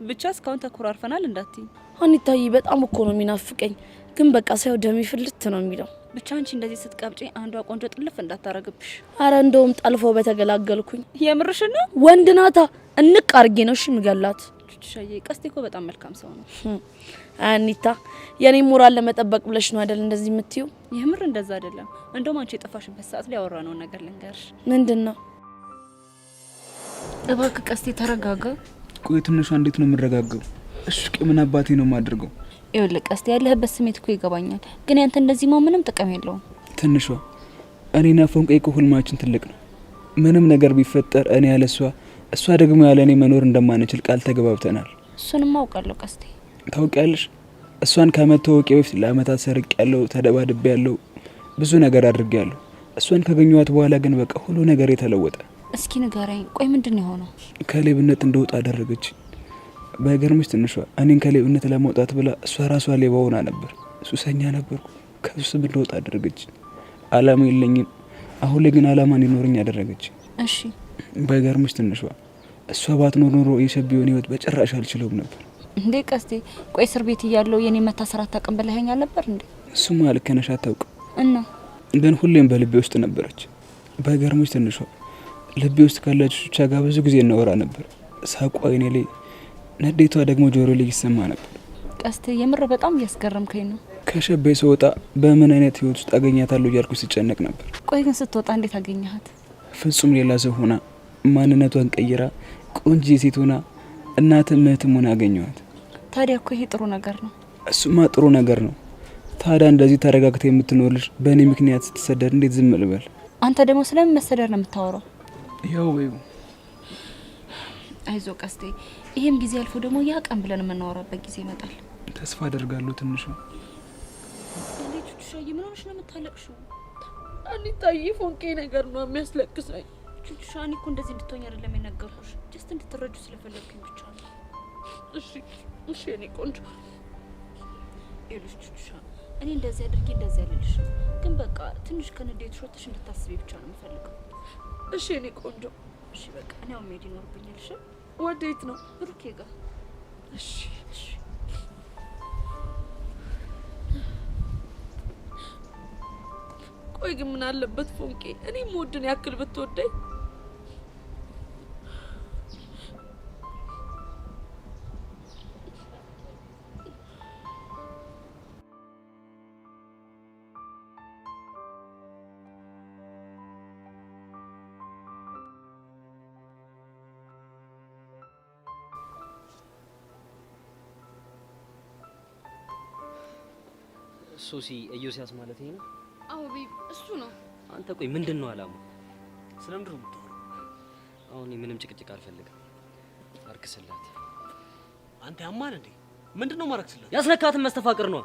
ብቻ እስካሁን ተኮራርፈናል እንዳትይ። አኒታዬ በጣም እኮ ነው የሚናፍቀኝ። ግን በቃ ሳይው ደሜ ፍልት ነው የሚለው። ብቻ አንቺ እንደዚህ ስትቀብጪ አንዷ ቆንጆ ጥልፍ እንዳታረግብሽ። አረ እንደውም ጠልፎ በተገላገልኩኝ። የምርሽን ነው? ወንድ ናታ እንቅ አርጌ ነው እሺ ምገላት። ሻዬ ቀስቴ እኮ በጣም መልካም ሰው ነው። አኒታ የኔ ሞራል ለመጠበቅ ብለሽ ነው አይደል እንደዚህ የምትዩ? የምር እንደዛ አይደለም። እንደውም አንቺ የጠፋሽበት ሰዓት ላይ ያወራነው ነገር ልንገርሽ። ምንድነው? እባክህ ቀስቴ ተረጋጋ። ቆይ ትንሿ እንዴት ነው የምረጋጋው? እሺ ምን አባቴ ነው የማደርገው? ይኸውልህ ቀስቴ ያለህበት ስሜት እኮ ይገባኛል፣ ግን ያንተ እንደዚህ ምንም ጥቅም የለውም። ትንሿ እኔና ፎንቄ እኮ ህልማችን ትልቅ ነው። ምንም ነገር ቢፈጠር እኔ ያለ እሷ ደግሞ ያለ እኔ መኖር እንደማንችል ቃል ተገባብተናል። እሱንም አውቃለሁ ቀስቴ። ታውቂያለሽ፣ እሷን ከመተዋወቄ በፊት ለአመታት ሰርቄያለሁ፣ ተደባድቤያለሁ፣ ብዙ ነገር አድርጌያለሁ። እሷን ካገኘኋት በኋላ ግን በቃ ሁሉ ነገር የተለወጠ። እስኪ ንገረኝ፣ ቆይ ምንድነው የሆነው? ከሌብነት እንደወጣ አደረገች። በገርምሽ ትንሿ እኔን ከሌብነት ለማውጣት ብላ እሷ ራሷ ሌባ ሆና ነበር። ሱሰኛ ነበርኩ፣ ከሱስም እንደወጣ አደረገች። አላማ የለኝም፣ አሁን ላይ ግን አላማ እንዲኖረኝ አደረገች። እሺ በገርምሽ ትንሿ እሷ ባትኖር ኖሮ የሸቢውን ህይወት በጭራሽ አልችለውም ነበር። እንዴ ቀስቴ፣ ቆይ እስር ቤት እያለሁ የኔ መታሰር አታውቅም ብለኸኛል ነበር እንዴ? እሱማ ልክ ነሽ፣ አታውቅም እና ግን ሁሌም በልቤ ውስጥ ነበረች። በገርምሽ ትንሿ ልቤ ውስጥ ካለች ብቻ ጋር ብዙ ጊዜ እናወራ ነበር። ሳቋ አይኔ ላይ፣ ንዴቷ ደግሞ ጆሮ ላይ ይሰማ ነበር። ቀስቴ የምር በጣም እያስገረምከኝ ነው። ከሸቤ ስወጣ በምን አይነት ህይወት ውስጥ አገኛታለሁ እያልኩ ስጨነቅ ነበር። ቆይ ግን ስትወጣ እንዴት አገኘሃት? ፍጹም ሌላ ሰው ሆና፣ ማንነቷን ቀይራ፣ ቆንጆ ሴት ሆና፣ እናትም እህትም ሆና አገኘኋት። ታዲያ እኮ ይሄ ጥሩ ነገር ነው። እሱማ ጥሩ ነገር ነው። ታዲያ እንደዚህ ተረጋግተ የምትኖር ልጅ በእኔ ምክንያት ስትሰደድ እንዴት ዝም ልበል? አንተ ደግሞ ስለምን መሰደር ነው የምታወራው? ያው በይው። አይዞ ቀስቴ፣ ይሄም ጊዜ አልፎ ደግሞ ያ ቀን ብለን የምናወራበት ጊዜ ይመጣል። ተስፋ አደርጋለሁ። ትንሹ እንዴት ሻዬ፣ ምን ሆነሽ ነው የምታለቅሽው? አኒታዬ ፎንቄ ነገር ነው የሚያስለቅሰኝ። ቹቹሻ እኔ እኮ እንደዚህ እንድትሆኝ አይደለም የነገርኩሽ፣ ጀስት እንድትረጁ ስለፈለግኩኝ ብቻ ነው። እሺ እኔ ቆንጆ ይኸውልሽ ቹቹሻ፣ እኔ እንደዚህ አድርጌ እንደዚህ አልልሽ፣ ግን በቃ ትንሽ ከንዴት ሾተሽ እንድታስቢ ብቻ ነው የምፈልገው። እሺ እኔ ቆንጆ። እሺ በቃ እኔ አሁን መሄድ ይኖርብኛል። እሺ ወዴት ነው? ብሩኬ ጋር። እሺ ቆይ ግን ምን አለበት ፎንቄ እኔ ሞድን ያክል ብትወደኝ? ሶሲ ኢዮስያስ ማለት ይሄ ነው? አዎ ቤብ እሱ ነው። አንተ ቆይ ምንድን ነው አላማው? ስለምንድን ነው የምታወራው? አሁን ምንም ጭቅጭቅ አልፈልግም። አርክስላት። አንተ ያማን እንዴ? ምንድነው ማረክስላት? ያስነካትን መስተፋቅር ነው።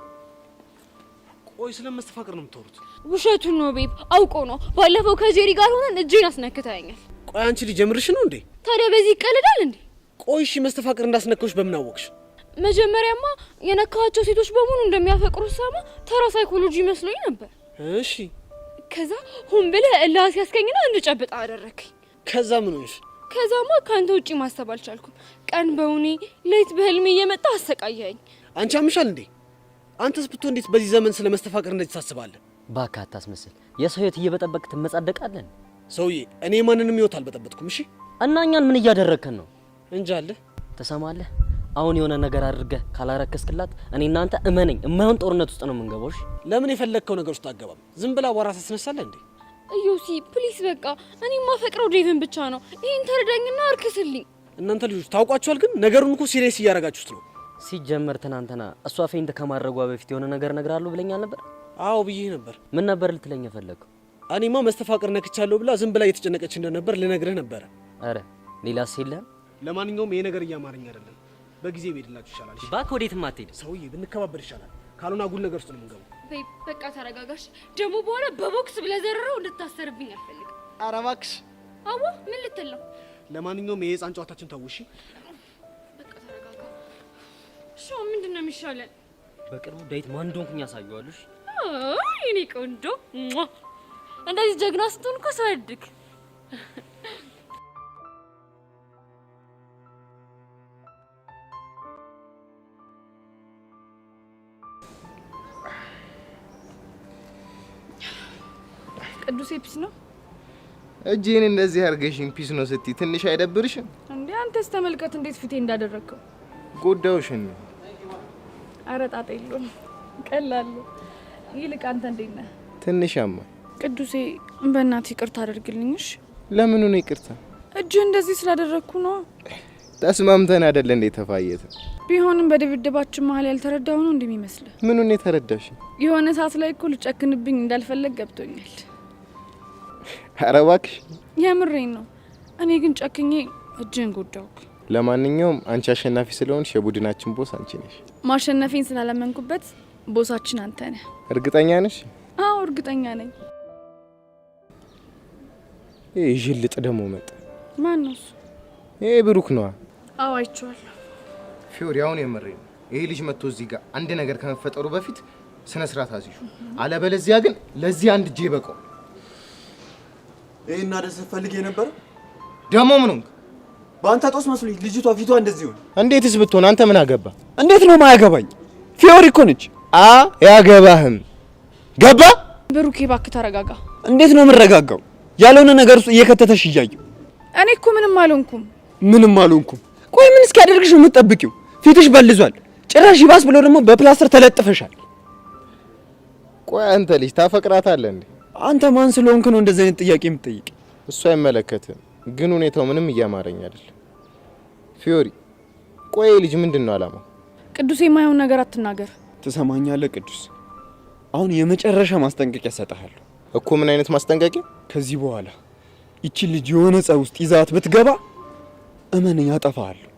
ቆይ ስለመስተፋቅር ነው የምታወሩት? ውሸቱን ነው ቤብ፣ አውቆ ነው። ባለፈው ከጄሪ ጋር ሆነን እጄን አስነክታኛል። ቆይ አንቺ ልጅ ጀምርሽ ነው እንዴ? ታዲያ በዚህ ይቀልዳል እንዴ? ቆይ እሺ መስተፋቅር እንዳስነካውሽ በምን አወቅሽ? መጀመሪያማ የነካቸው ሴቶች በሙሉ እንደሚያፈቅሩ ሰማ ተራ ሳይኮሎጂ መስሎኝ ነበር። እሺ ከዛ ሁን ብለህ እላስ ያስከኝና እንድጨብጣ አደረከኝ። ከዛ ምን ሆነሽ? ከዛማ ካንተ ውጪ ማሰብ አልቻልኩም። ቀን በውኔ ሌት በህልሜ እየመጣ አሰቃየኝ። አንቺ አምሻል እንዴ? አንተስ ብትሆን እንዴት በዚህ ዘመን ስለመስተፋቅር እንደዚህ ታስባለህ? ባካ አታስመስል። የሰው ህይወት እየበጠበቅ ትመጻደቃለን። ሰውዬ እኔ ማንንም ህይወት አልበጠበጥኩም። እሺ እና እኛን ምን እያደረግከን ነው? እንጃለ ተሰማለህ? አሁን የሆነ ነገር አድርገህ ካላረከስክላት እኔ እናንተ እመነኝ የማይሆን ጦርነት ውስጥ ነው የምንገባው። እሺ ለምን የፈለግከው ነገር ውስጥ አገባም? ዝም ብላ ወራ ታስነሳለህ እንዴ? ኢዮሲ ፕሊስ በቃ እኔ ማፈቅረው ዴቭን ብቻ ነው። ይሄን ተረዳኝና አርክስልኝ። እናንተ ልጆች ታውቋቸዋል፣ ግን ነገሩን እኮ ሲሪየስ እያደረጋችሁት ነው። ሲጀመር ትናንትና እሷ ፌንት ከማድረጓ በፊት የሆነ ነገር እነግራለሁ ብለኛል ነበር። አዎ ብዬ ነበር። ምን ነበር ልትለኝ የፈለግከው? እኔማ መስተፋቅር ነክቻለሁ ብላ ዝም ብላ እየተጨነቀች እንደነበር ልነግርህ ነበረ። አረ ሌላስ የለህም? ለማንኛውም ይሄ ነገር እያማረኝ አይደለም። በጊዜ ብሄድላችሁ ይሻላል። እሺ እባክህ ወዴትም አትሄድ። ሰውዬ ብንከባበር ይሻላል። ካልሆነ አጉል ነገር ውስጥ ነው የምንገባው። በቃ ተረጋጋሽ። ደግሞ በኋላ በቦክስ ብለህ ዘርረው እንድታሰርብኝ አልፈልግም። ኧረ እባክሽ። አዎ ምን ልትል ነው? ለማንኛውም ይሄ ህፃን ጨዋታችን ተው እሺ። በቃ ተረጋጋ። እሺ ምንድን ነው የሚሻለን? በቅርቡ ዳዊት ማን እንደሆንኩኝ ያሳየዋለሽ። እኔ ቆንጆ እንደዚህ ጀግና ስትሆን እኮ ሰው ያድግ። ቅዱሴ ፒስ ነው እጄን እንደዚህ አርገሽኝ ፒስ ነው ስትይ ትንሽ አይደብርሽም እንዴ? አንተስ ተመልከት እንዴት ፊቴ እንዳደረከው። ጎዳውሽን። ኧረ ጣጣ የለውም ቀላል። ይልቅ አንተ እንዴት ነህ? ትንሽ አማ። ቅዱሴ በእናትህ ይቅርታ አድርግልኝሽ። ለምኑ ነው ይቅርታ? እጅ እንደዚህ ስላደረኩ ነው። ተስማምተን አይደል እንዴ ተፋየተ? ቢሆንም በድብድባችን መሀል ያልተረዳው ነው እንደሚመስል። ምኑን ነው የተረዳሽ? የሆነ ሰዓት ላይ እኮ ልጨክንብኝ እንዳልፈለግ ገብቶኛል። ኧረ እባክሽ የምሬን ነው። እኔ ግን ጨክኜ እጅን ጎዳውክ። ለማንኛውም አንቺ አሸናፊ ስለሆንሽ የቡድናችን ቦስ አንቺ ነሽ። ማሸነፌን ስላለመንኩበት ቦሳችን አንተ ነህ። እርግጠኛ ነሽ? አዎ እርግጠኛ ነኝ። ይሄ ጅልጥ ደግሞ መጣ። ማን ነው እሱ? ይሄ ብሩክ ነው። አዎ አይቼዋለሁ። ፊዮሪ አሁን የምሬን ነው። ይሄ ልጅ መጥቶ እዚህ ጋር አንድ ነገር ከመፈጠሩ በፊት ስነ ስርዓት አዝዡ። አለበለዚያ ግን ለዚህ አንድ እጄ በቀው። ይሄና ደስ ፈልጌ ነበር። ደሞ ምን ሆንክ? በአንተ ጦስ መስሎኝ ልጅቷ ፊቷ እንደዚህ ሆነ። እንዴትስ ብትሆን አንተ ምን አገባ? እንዴት ነው ማያገባኝ? ፊዮሪ እኮ ነች። ያገባህም ገባ። ብሩኬ እባክህ ተረጋጋ። እንዴት ነው የምረጋጋው? ያልሆነ ነገር ውስጥ እየከተተሽ እያየሁ። እኔ እኮ ምንም አልሆንኩም። ምንም አልሆንኩም? ቆይ ምን እስኪያደርግሽ ነው የምትጠብቂው? ፊትሽ በልዟል። ጭራሽ ይባስ ብሎ ደግሞ በፕላስተር ተለጥፈሻል። ቆይ አንተ ልጅ ታፈቅራታለህ እንዴ? አንተ ማን ስለሆንክ ነው እንደዚህ አይነት ጥያቄ የምትጠይቅ? እሱ አይመለከትም፣ ግን ሁኔታው ምንም እያማረኝ አይደለም። ፊዮሪ ቆይ ልጅ ምንድነው አላማው? ቅዱስ የማይሆን ነገር አትናገር። ትሰማኛለህ ቅዱስ? አሁን የመጨረሻ ማስጠንቀቂያ ሰጣለሁ። እኮ ምን አይነት ማስጠንቀቂያ? ከዚህ በኋላ ይቺ ልጅ የሆነ ጸብ ውስጥ ይዛት ብትገባ እመነኝ አጠፋለሁ።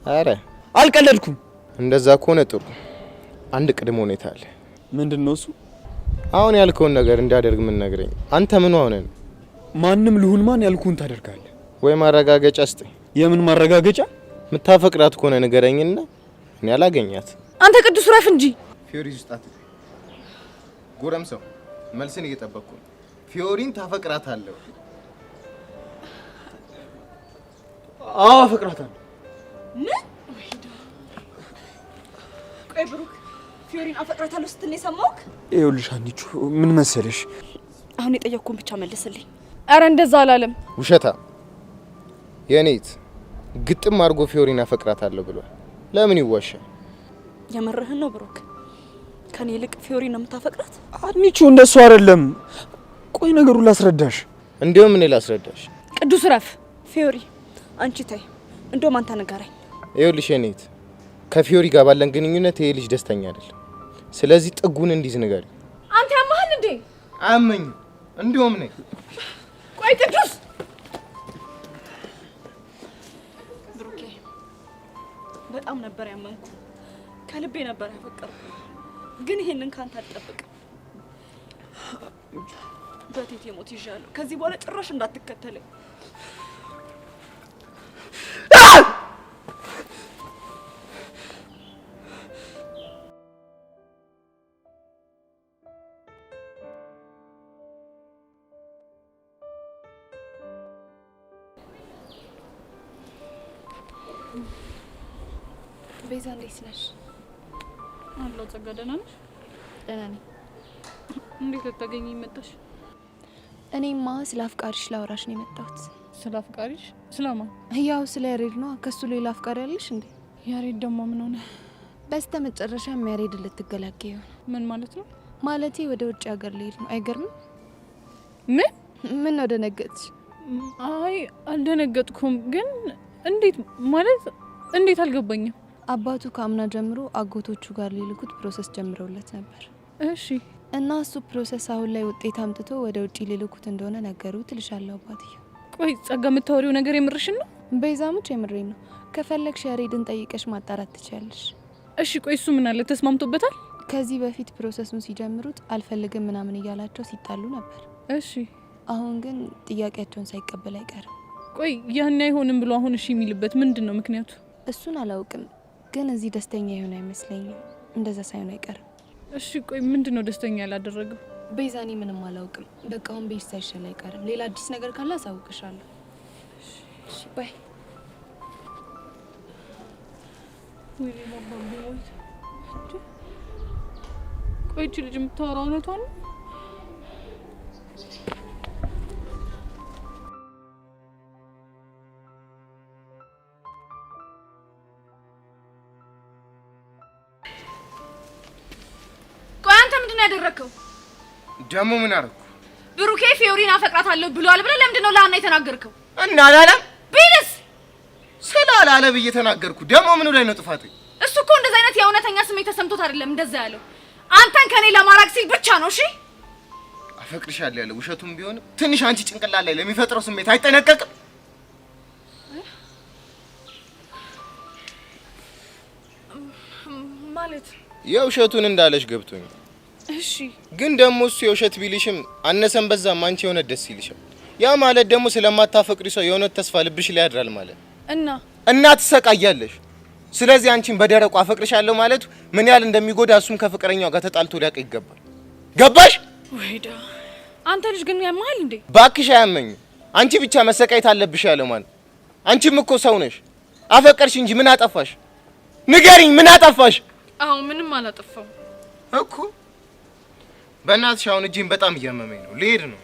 አረ አልቀለድኩም። እንደዛ ከሆነ ጥሩ። አንድ ቅድመ ሁኔታ አለ። ምንድነው እሱ? አሁን ያልከውን ነገር እንዳደርግ ምን ነግረኝ? አንተ ምን ሆነህ? ማንም ልሁን ማን ያልኩን ታደርጋለህ ወይ? ማረጋገጫ ስጠኝ። የምን ማረጋገጫ? ምታፈቅራት ከሆነ ንገረኝና እኔ አላገኛት። አንተ ቅዱስ ረፍ እንጂ ፊዮሪ ውስጣት ጎረምሳው መልስን እየጠበቅኩ ነው። ፊዮሪን ታፈቅራታለህ? አዎ አፈቅራታለሁ። ምን? ቆይ ብሩክ ፊዮሪን አፈቅራታለሁ ስትል የሰማሁህ? ይኸውልሽ አንቺ ምን መሰለሽ፣ አሁን የጠየቅኩህን ብቻ መልስልኝ። አረ እንደዛ አላለም። ውሸታ የኔት ግጥም አድርጎ ፊዮሪን አፈቅራታለሁ ብሏል። ለምን ይዋሻል? የምርህን ነው ብሩክ? ከኔ ይልቅ ፊዮሪን ነው የምታፈቅራት? አንቺ እንደሱ አይደለም። ቆይ ነገሩን ላስረዳሽ። እንዴውም እኔ ላስረዳሽ። ቅዱስ ረፍ ፊዮሪ አንቺ ታይ፣ እንደውም አንተ ንገረኝ። ይኸውልሽ የኔት ከፊዮሪ ጋር ባለን ግንኙነት ይሄ ልጅ ደስተኛ አይደለም። ስለዚህ ጥጉን እንዲዝ ንገሪ። አንተ ያማህል እንዴ? አያመኝም። እንዴውም ነኝ። ቆይ ቅዱስ ብሩኬ፣ በጣም ነበር ያመንኩ፣ ከልቤ ነበር ያፈቀርኩ። ግን ይሄንን ካንተ አልጠብቅም። በቴቴ ሞት ይዣለሁ። ከዚህ በኋላ ጭራሽ እንዳትከተለኝ። ቤዛ እንዴት ነሽ? አለሁ ጸጋ። ደህና ነሽ? ደህና ነኝ። እንዴት ልታገኚኝ መጣሽ? እኔማ ስለ አፍቃሪሽ ላወራሽ ነው የመጣሁት። ስለ አፍቃሪሽ? ስለማን? ያው ስለ ያሬድ ነው። ከሱ ሌላ አፍቃሪ ያለሽ እንዴ? ያሬድ ደግሞ ምን ሆነ? በስተ መጨረሻም ያሬድ ልትገላገይ ይሆን? ምን ማለት ነው? ማለቴ ወደ ውጭ ሀገር ልሄድ ነው። አይገርምም? ምን ነው ደነገጥሽ? አይ አልደነገጥኩም፣ ግን እንዴት ማለት እንዴት አልገባኝም። አባቱ ከአምና ጀምሮ አጎቶቹ ጋር ሊልኩት ፕሮሰስ ጀምረውለት ነበር። እሺ። እና እሱ ፕሮሰስ አሁን ላይ ውጤት አምጥቶ ወደ ውጪ ሊልኩት እንደሆነ ነገሩት። ልሻለሁ አባትየው። ቆይ ጸጋ፣ የምታወሪው ነገር የምርሽን ነው? ቤዛሙች የምሬን ነው። ከፈለግሽ ያሬድን ጠይቀሽ ማጣራት ትችያለሽ። እሺ። ቆይ እሱ ምን አለ? ተስማምቶበታል? ከዚህ በፊት ፕሮሰሱን ሲጀምሩት አልፈልግም ምናምን እያላቸው ሲጣሉ ነበር። እሺ። አሁን ግን ጥያቄያቸውን ሳይቀበል አይቀርም። ቆይ ያን አይሆንም ብሎ አሁን እሺ የሚልበት ምንድን ነው ምክንያቱ? እሱን አላውቅም፣ ግን እዚህ ደስተኛ ይሆን አይመስለኝም። እንደዛ ሳይሆን አይቀርም። እሺ። ቆይ ምንድን ነው ደስተኛ ያላደረገው? ቤዛኔ ምንም አላውቅም። በቃ አሁን ቤት ሳይሻል አይቀርም። ሌላ አዲስ ነገር ካለ አሳውቅሻለሁ። እሺ ባይ። ወይ ቆይ እቺ ልጅ የምታወራው እውነቷን ነው? ያደረከው ደሞ ምን አረኩ? ብሩኬ ፊዮሪን አፈቅራታለሁ ብሏል ብለህ ለምንድን ነው ለአና የተናገርከው? እና አላለም ቢልስ ስላላለ ብዬ ተናገርኩ። ደሞ ምኑ ላይ ነው ጥፋቴ? እሱ እኮ እንደዛ አይነት የእውነተኛ ስሜት ተሰምቶት አይደለም እንደዛ ያለው፣ አንተን ከኔ ለማራቅ ሲል ብቻ ነው። እሺ አፈቅርሻለሁ ያለው ውሸቱም ቢሆን ትንሽ አንቺ ጭንቅላት ላይ ለሚፈጥረው ስሜት አይጠነቀቅም? ማለት የውሸቱን እንዳለሽ ገብቶኝ። እሺ ግን ደግሞ እሱ የውሸት ቢልሽም አነሰን በዛም አንቺ የሆነ ደስ ይልሻል። ያ ማለት ደግሞ ስለማታፈቅሪ ሰው የሆነ ተስፋ ልብሽ ላይ ያድራል ማለት እና ትሰቃያለሽ። ስለዚህ አንቺን በደረቁ አፈቅርሻለሁ ማለት ምን ያህል እንደሚጎዳ እሱም ከፍቅረኛው ጋር ተጣልቶ ሊያውቅ ይገባል። ገባሽ? ወይዳ አንተ ልጅ ግን ያማል እንዴ? ባክሽ አያመኝ። አንቺ ብቻ መሰቃየት አለብሽ ያለው ማለት አንቺም እኮ ሰው ነሽ። አፈቀርሽ እንጂ ምን አጠፋሽ? ንገሪኝ፣ ምን አጠፋሽ? አዎ ምንም አላጠፋው እኮ። በእናትሽ አሁን እጄን በጣም እያመመኝ ነው። ልሄድ ነው።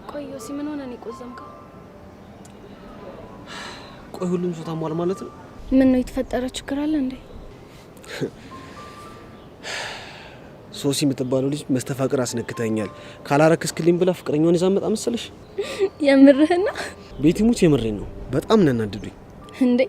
ቆይ ዮሲ ምን ሆነ ነው የቆዘምከው? ቆይ ሁሉም ሰው ታሟል ማለት ነው? ምን ነው የተፈጠረ ችግር አለ እንዴ? ሶሲ የምትባለው ልጅ መስተፋቅር አስነክተኛል ካላረክስክልኝ ብላ ፍቅረኛዋን ይዛ መጣ መሰለሽ? የምርህና ቤቲሙት የምሬን ነው። በጣም እናናደዱኝ። እንዴ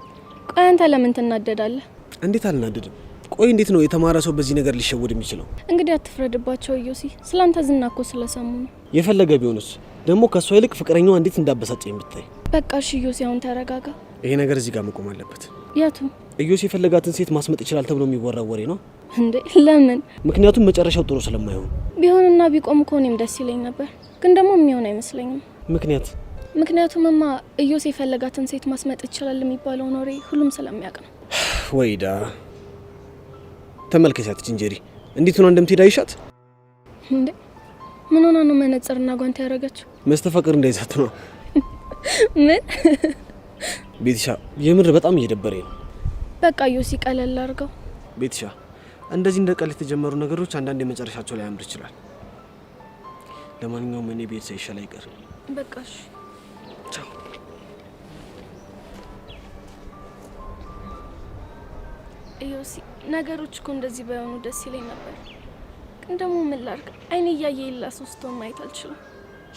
ቆይ አንተ ለምን ትናደዳለህ? እንዴት አልናደድም? ቆይ እንዴት ነው የተማረ ሰው በዚህ ነገር ሊሸወድ የሚችለው? እንግዲህ አትፍረድባቸው ዮሲ። ስላንተ ዝና እኮ ስለሰሙ ነው። የፈለገ ቢሆንስ ደግሞ ከሷ ይልቅ ፍቅረኛዋ እንዴት እንዳበሳጨኝ ብታይ። በቃ እሺ ዮሲ አሁን ተረጋጋ። ይሄ ነገር እዚህ ጋር መቆም አለበት። የቱ? እዮሲ የፈለጋትን ሴት ማስመጥ ይችላል ተብሎ የሚወራው ወሬ ነው። እንዴ ለምን? ምክንያቱም መጨረሻው ጥሩ ስለማይሆን። ቢሆንና ቢቆም እኮ እኔም ደስ ይለኝ ነበር፣ ግን ደግሞ የሚሆን አይመስለኝም። ምክንያቱምማ እዮሲ የፈለጋትን ሴት ማስመጥ ይችላል የሚባለው ወሬ ሁሉም ስለሚያውቅ ነው። ወይዳ ተመልከቻት ጅንጀሪ እንዴት ሆና እንደምትሄድ አይሻት? እንዴ ምን ሆና ነው መነጽርና ጓንት ያደረገችው? መስተፋቅር እንዳይዛት ነው። ምን ቤትሻ የምር በጣም እየደበረኝ ነው። በቃ ዮሲ ቀለል አድርገው። ቤትሻ እንደዚህ እንደ ቀልድ የተጀመሩ ነገሮች አንዳንድ የመጨረሻቸው ላይ ያምር ይችላል። ለማንኛውም እኔ ቤት ሳይሻል አይቀር። በቃ እሺ ቻው። ዮሲ ነገሮች እኮ እንደዚህ ባይሆኑ ደስ ይለኝ ነበር፣ ግን ደግሞ ምን ላድርግ? አይኔ እያየ የላ ሶስቱን ማየት አልችልም።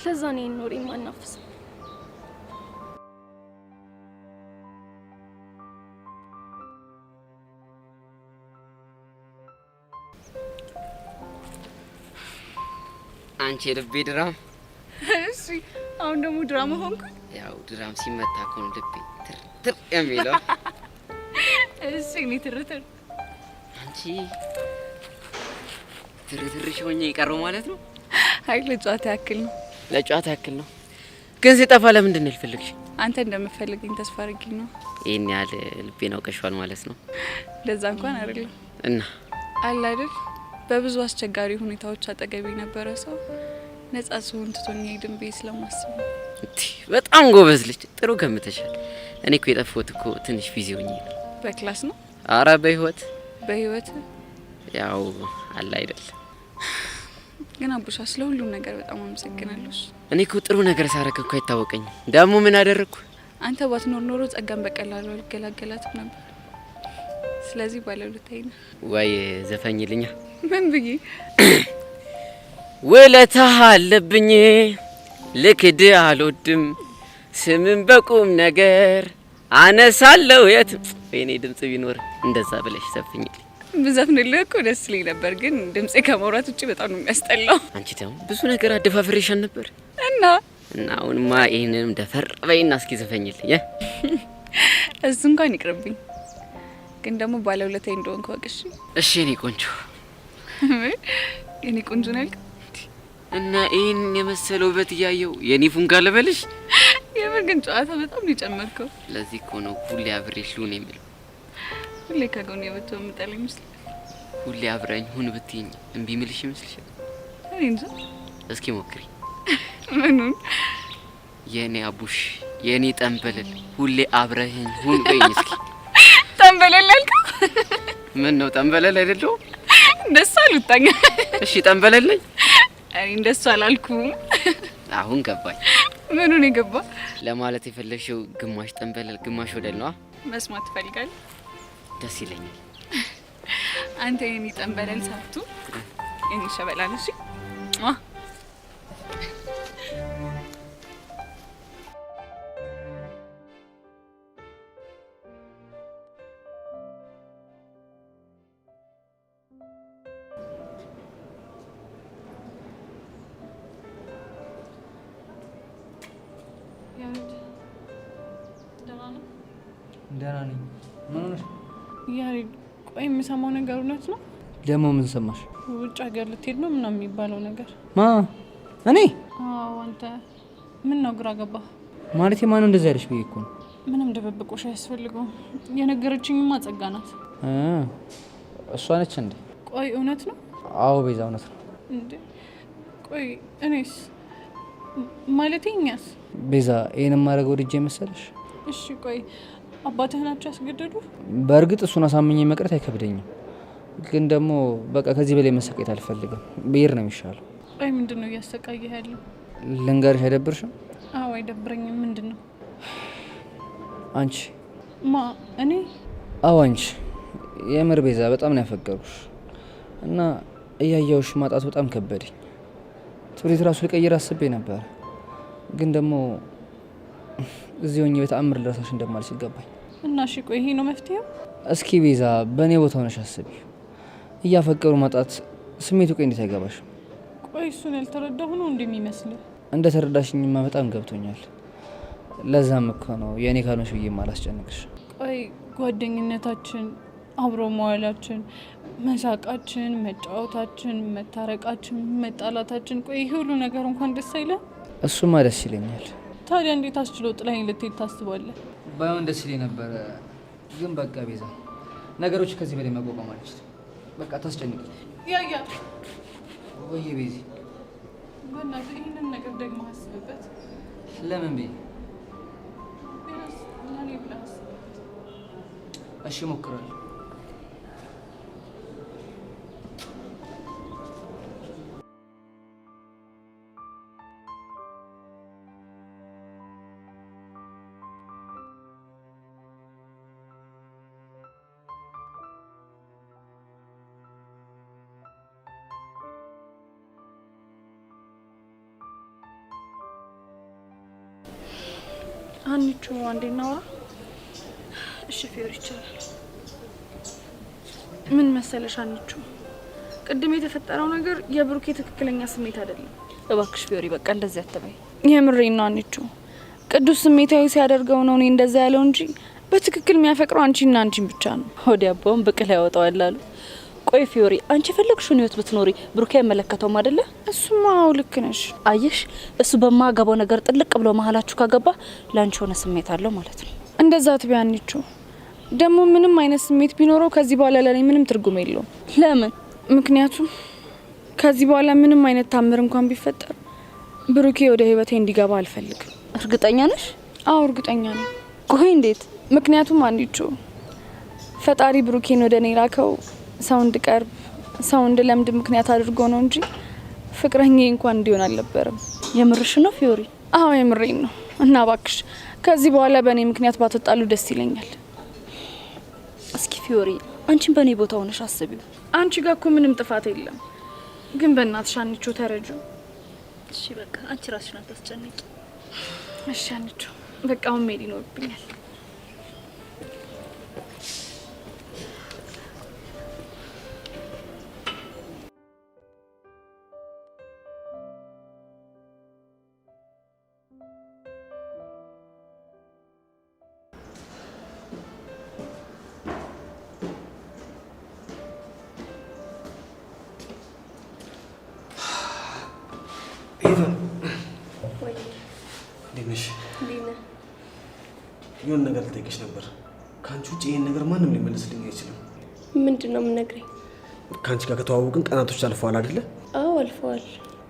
ለዛ ነው ኖሬ ማናፍሰው። አንቺ ልቤ ድራም። እሺ አሁን ደግሞ ድራማ ሆንኩ። ያው ድራም ሲመታ እኮ ነው ልቤ ትር የሚለው። እሺ እኔ ትርትር አንቺ ትርትርሽ ሆኜ ይቀረው ማለት ነው። አይ ለጨዋታ ያክል ነው። ለጨዋታ ያክል ነው። ግን ሲጠፋ ለምንድን ነው ልፈልግሽ? አንተ እንደምፈልገኝ ተስፋ አድርጊ ነው። ይሄን ያህል ልቤን አውቀሽዋል ማለት ነው። ለዛ እንኳን አይደለም እና አለ አይደል በብዙ አስቸጋሪ ሁኔታዎች አጠገቤ ነበረ ሰው ነጻ ሲሆን ትቶኝ ሄድን ብዬ ስለማስብ። በጣም ጎበዝ ልጅ፣ ጥሩ ገምተሻል። እኔ እኮ የጠፋሁት እኮ ትንሽ ቢዚ ሆኜ ነው። በክላስ ነው? አረ በህይወት ያው አለ አይደል። ግን አቡሻ ስለ ሁሉም ነገር በጣም አመሰግናለሁ። እኔ እኮ ጥሩ ነገር ሳረክ እኮ አይታወቀኝም። ደግሞ ምን አደረኩ? አንተ ባትኖር ኖሮ ጸጋን በቀላሉ አልገላገላትም ነበር። ስለዚህ ባለውለታዬ ነህ። ወይ ዘፈኝልኛ። ምን ብዬ? ውለታህ አለብኝ ልክድ አልወድም ስምን በቁም ነገር አነሳለሁ የት ወይኔ ድምጽ ቢኖር እንደዛ ብለሽ ዘፍኝልኝ። ብዘፍንልህ እኮ ደስ ይለኝ ነበር፣ ግን ድምጼ ከመውራት ውጪ በጣም ነው የሚያስጠላው። አንቺ ደግሞ ብዙ ነገር አደፋፍሬሻል ነበር እና አሁንማ ይሄንንም ደፈር በይና እስኪ ዘፈኝልኝ። እሱ እንኳን ይቅርብኝ፣ ግን ደግሞ ባለውለታዬ እንደሆንክ ወቅሽ። እሺ እኔ ቆንጆ የኔ ቆንጆ ነህ እና ይሄን የመሰለው ውበት እያየው የኔ ፉንጋ ልበልሽ። የምር ግን ጨዋታ በጣም ነው የጨመርከው። ለዚህ እኮ ነው ሁሌ አብሬሽ ልሁን የምለው። ሁሌ ከጎኔ ብትሆን የምጠላኝ ይመስል። ሁሌ አብረኝ ሁን ብትይኝ እምቢ ምልሽ ይመስልሻል? እኔ እንጃ። እስኪ ሞክሪ። ምኑን? የኔ አቡሽ የኔ ጠንበለል ሁሌ አብረህኝ ሁን በይኝ እስኪ። ጠንበለል አልከው? ምን ነው ጠንበለል አይደለው? እንደሱ አልወጣኝ። እሺ ጠንበለል ነኝ። እኔ እንደሱ አላልኩም። አሁን ገባኝ። ምኑን የገባ? ለማለት የፈለግሽው ግማሽ ጠንበለል ግማሽ ወደል ነው። መስማት ትፈልጋለህ? ደስ ይለኛል። አንተ የኔ ጠንበለል ሳቱ የኔ ሸበላል። እሺ ደህና ነኝ። ምን ሆነሽ? ያሬድ ቆይ የምሰማው ነገር እውነት ነው? ደግሞ ምን ሰማሽ? ውጭ ሀገር ልትሄድ ነው ምናምን የሚባለው ነገር። ማ? እኔ? አዎ አንተ። ምን ነው ግራ ገባ? ማለት ማን ነው እንደዛ ያለሽ? ብዬ እኮ ነው። ምንም ድብብቆሽ አያስፈልገውም። የነገረችኝማ ጸጋ ናት። እሷ ነች እንዴ? ቆይ እውነት ነው? አዎ ቤዛ እውነት ነው እንዴ? ቆይ እኔስ ማለቴ እኛስ? ቤዛ ይሄን ማድረግ ወድጄ መሰለሽ? እሺ ቆይ አባትህ ናቸው ያስገደዱ? በእርግጥ እሱን አሳምኜ መቅረት አይከብደኝም፣ ግን ደግሞ በቃ ከዚህ በላይ መሰቃየት አልፈልግም። ብሄር ነው የሚሻለው። ቆይ ምንድን ነው እያሰቃየህ ያለው? ልንገርሽ፣ አይደብርሽም? አዎ አይደብረኝም። ምንድን ነው? አንቺ ማ? እኔ? አዎ አንቺ። የምር ቤዛ በጣም ነው ያፈቀሩሽ እና እያየሁሽ ማጣት በጣም ከበደኝ። ትውልድ ራሱ ልቀይር አስቤ ነበር፣ ግን ደግሞ እዚህ ሆኜ በተአምር ልረሳሽ እንደማልችል ገባኝ። እና እሺ ቆይ ይሄ ነው መፍትሄው? እስኪ ቤዛ በእኔ ቦታ ሆነሽ አስቢ። እያፈቀሩ ማጣት ስሜቱ ቆይ እንዴት አይገባሽም? ቆይ እሱን ያልተረዳሁ ነው እንደሚመስልህ? እንደ ተረዳሽኝማ በጣም ገብቶኛል። ለዛም እኮ ነው የእኔ ካልሆንሽ ብዬ ማላስጨንቅሽ። ቆይ ጓደኝነታችን፣ አብሮ መዋላችን፣ መሳቃችን፣ መጫወታችን፣ መታረቃችን፣ መጣላታችን፣ ቆይ ይሄ ሁሉ ነገር እንኳን ደስ አይልም? እሱማ ደስ ይለኛል። ታዲያ እንዴት አስችሎ ጥላኝ ልትሄድ ታስባለህ? ባይሆን ደስ ይለኝ ነበረ፣ ግን በቃ ቤዛ ነገሮች ከዚህ በላይ መቋቋም አልችልም። በቃ ታስጨንቂ። ያያ ወይ ቤዚ በእናትህ ይህንን ነገር ደግሞ አስብበት። ለምን ቤ ቢያንስ ለእኔ ብለህ አስብበት። እሺ እሞክራለሁ። አንቺ አንዴ እናውራ። እሺ ፊዮሪ ይቻላል። ምን መሰለሽ አንቺ ቅድም የተፈጠረው ነገር የብሩኬ ትክክለኛ ስሜት አይደለም። እባክሽ ፊዮሪ በቃ እንደዚህ አትበይ። የምሬን ነው አንቺ። ቅዱስ ስሜታዊ ሲያደርገው ነው እኔ እንደዛ ያለው እንጂ በትክክል የሚያፈቅረው አንቺና አንቺን ብቻ ነው። ሆዲያባውን ብቅል ያወጣዋል አሉ። ቆይ ፊዮሪ አንቺ የፈለግሽውን ህይወት ብትኖሪ ብሩኬ አይመለከተውም አይደለ? እሱማ አዎ ልክ ነሽ። አየሽ እሱ በማገባው ነገር ጥልቅ ብሎ መሀላችሁ ካገባ ላንቺ ሆነ ስሜት አለው ማለት ነው። እንደዛ ትቢያንቹ ደግሞ ምንም አይነት ስሜት ቢኖረው ከዚህ በኋላ ለኔ ምንም ትርጉም የለውም። ለምን? ምክንያቱም ከዚህ በኋላ ምንም አይነት ታምር እንኳን ቢፈጠር ብሩኬ ወደ ህይወቴ እንዲገባ አልፈልግም። እርግጠኛ ነሽ? አዎ እርግጠኛ ነኝ። ቆይ እንዴት? ምክንያቱም አንቺ ፈጣሪ ብሩኬን ወደ እኔ ላከው ሰው እንድቀርብ ሰው እንድለምድ ምክንያት አድርጎ ነው እንጂ ፍቅረኛ እንኳን እንዲሆን አልነበረም። የምርሽ ነው ፊዮሪ? አዎ የምሬን ነው። እና እባክሽ ከዚህ በኋላ በእኔ ምክንያት ባትጣሉ ደስ ይለኛል። እስኪ ፊዮሪ አንቺን በእኔ ቦታ ሆነሽ አስቢው። አንቺ ጋር እኮ ምንም ጥፋት የለም፣ ግን በእናትሽ አንቺ ተረጁ። እሺ በቃ አንቺ ራስሽን አታስጨንቂ። እሺ አንቺ በቃ አሁን መሄድ ይኖርብኛል። የሆነ ነገር ልጠይቅሽ ነበር። ከአንቺ ውጭ ይሄን ነገር ማንም ሊመልስልኝ አይችልም። ምንድን ነው የምነግረኝ? ከአንቺ ጋር ከተዋወቅን ቀናቶች አልፈዋል አይደለ? አዎ አልፈዋል።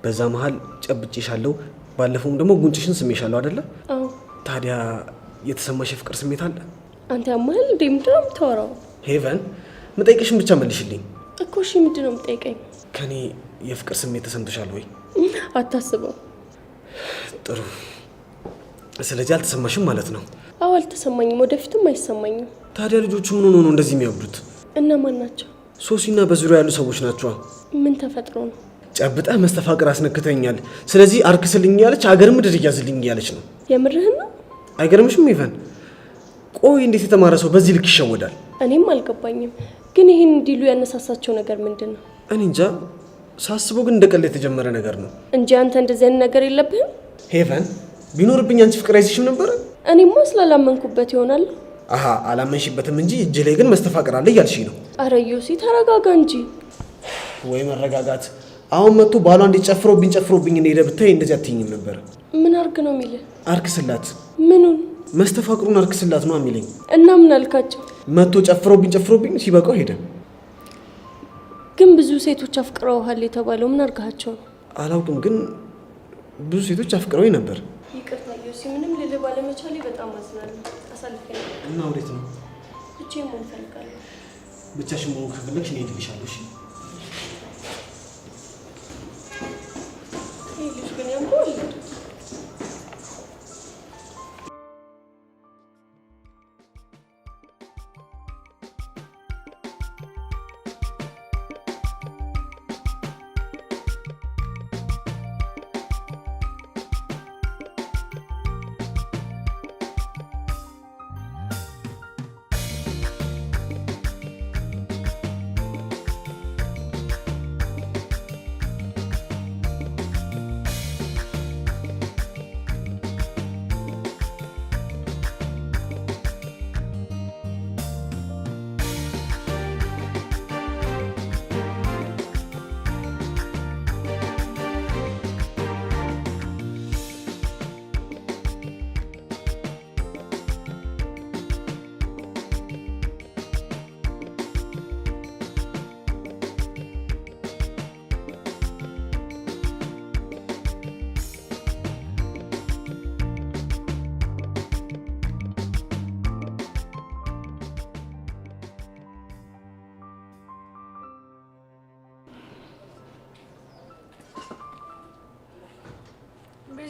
በዛ መሀል ጨብጬሻለሁ፣ ባለፈውም ደግሞ ጉንጭሽን ስሜሻለሁ አይደለ? አዎ። ታዲያ የተሰማሽ የፍቅር ስሜት አለ? አንተ ያማል እንዴ? ምንድን ነው የምታወራው? ሄቨን ምጠይቅሽን ብቻ መልሽልኝ እኮ። እሺ ምንድን ነው የምጠይቀኝ? ከኔ የፍቅር ስሜት ተሰምቶሻል ወይ? አታስበው። ጥሩ። ስለዚህ አልተሰማሽም ማለት ነው? አዎ አልተሰማኝም፣ ወደፊትም አይሰማኝም። ታዲያ ልጆቹ ምን ሆነው ነው እንደዚህ የሚያብዱት? እነማን ናቸው? ሶሲና በዙሪያ ያሉ ሰዎች ናቸው። ምን ተፈጥሮ ነው? ጨብጠህ መስተፋቅር አስነክተኛል፣ ስለዚህ አርክስልኝ ያለች አገር ምድር እያዝልኝ ያለች ነው። የምርህን ነው? አይገርምሽም ኢቨን? ቆይ እንዴት የተማረ ሰው በዚህ ልክ ይሸወዳል? እኔም አልገባኝም። ግን ይህን እንዲሉ ያነሳሳቸው ነገር ምንድን ነው? እኔ እንጃ። ሳስበው ግን እንደቀለ የተጀመረ ነገር ነው እንጂ አንተ እንደዚህ አይነት ነገር የለብህም። ሄቨን ቢኖርብኝ አንቺ ፍቅር አይዝሽም ነበር? እኔማ ስላላመንኩበት ይሆናል። አሃ አላመንሽበትም እንጂ እጅ ላይ ግን መስተፋቅር አለ እያልሽኝ ነው። አረ ዮሲ ተረጋጋ እንጂ። ወይ መረጋጋት። አሁን መጥቶ ባሏ ጨፍሮብኝ ሄደ ብታይ እንደዚህ አትይኝም ነበር። ምን አርግ ነው የሚልህ? አርክስላት። ምኑን? መስተፋቅሩን አርክስላት ነው የሚለኝ። እና ምን አልካቸው? መጥቶ ጨፍሮብኝ ሲበቃው ሄደ። ግን ብዙ ሴቶች አፍቅረውሃል የተባለው ምን አርጋቸው ነው? አላውቅም፣ ግን ብዙ ሴቶች አፍቅረውኝ ነበር። ይቅርታ ዮሲ፣ ምንም ልልህ ባለመቻሌ በጣም አዝናለሁ። አሳልፈኝ። እና ወዴት ነው? ብቻዬን መሆን እፈልጋለሁ። ብቻሽን መሆን ከፈለግሽ እኔ እሄድልሻለሁ። እሺ? ይህ ልጅ ግን ያምራል።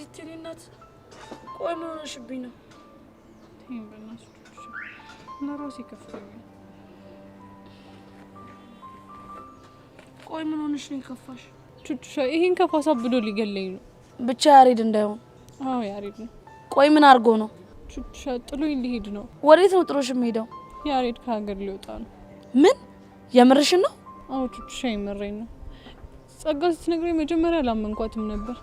ቤዚት የኔ እናት ቆይ ምን ሆነሽብኝ ነው? ተይኝ በእናትሽ ለራሴ ከፍቶኛል። ቆይ ምን ሆነሽ ነው የከፋሽ? ቹቹሻ ይሄን ከፋሳ ብሎ ሊገለኝ ነው። ብቻ ያሬድ እንዳይሆን። አዎ ያሬድ ነው። ቆይ ምን አድርጎ ነው? ቹቹሻ ጥሎኝ ሊሄድ ነው። ወዴት ነው ጥሎሽ የሚሄደው? ያሬድ ከሀገር ሊወጣ ነው። ምን የምርሽን ነው? አዎ ቹቹሻ የምሬን ነው። ጸጋ ስትነግረኝ መጀመሪያ አላመንኳትም ነበር።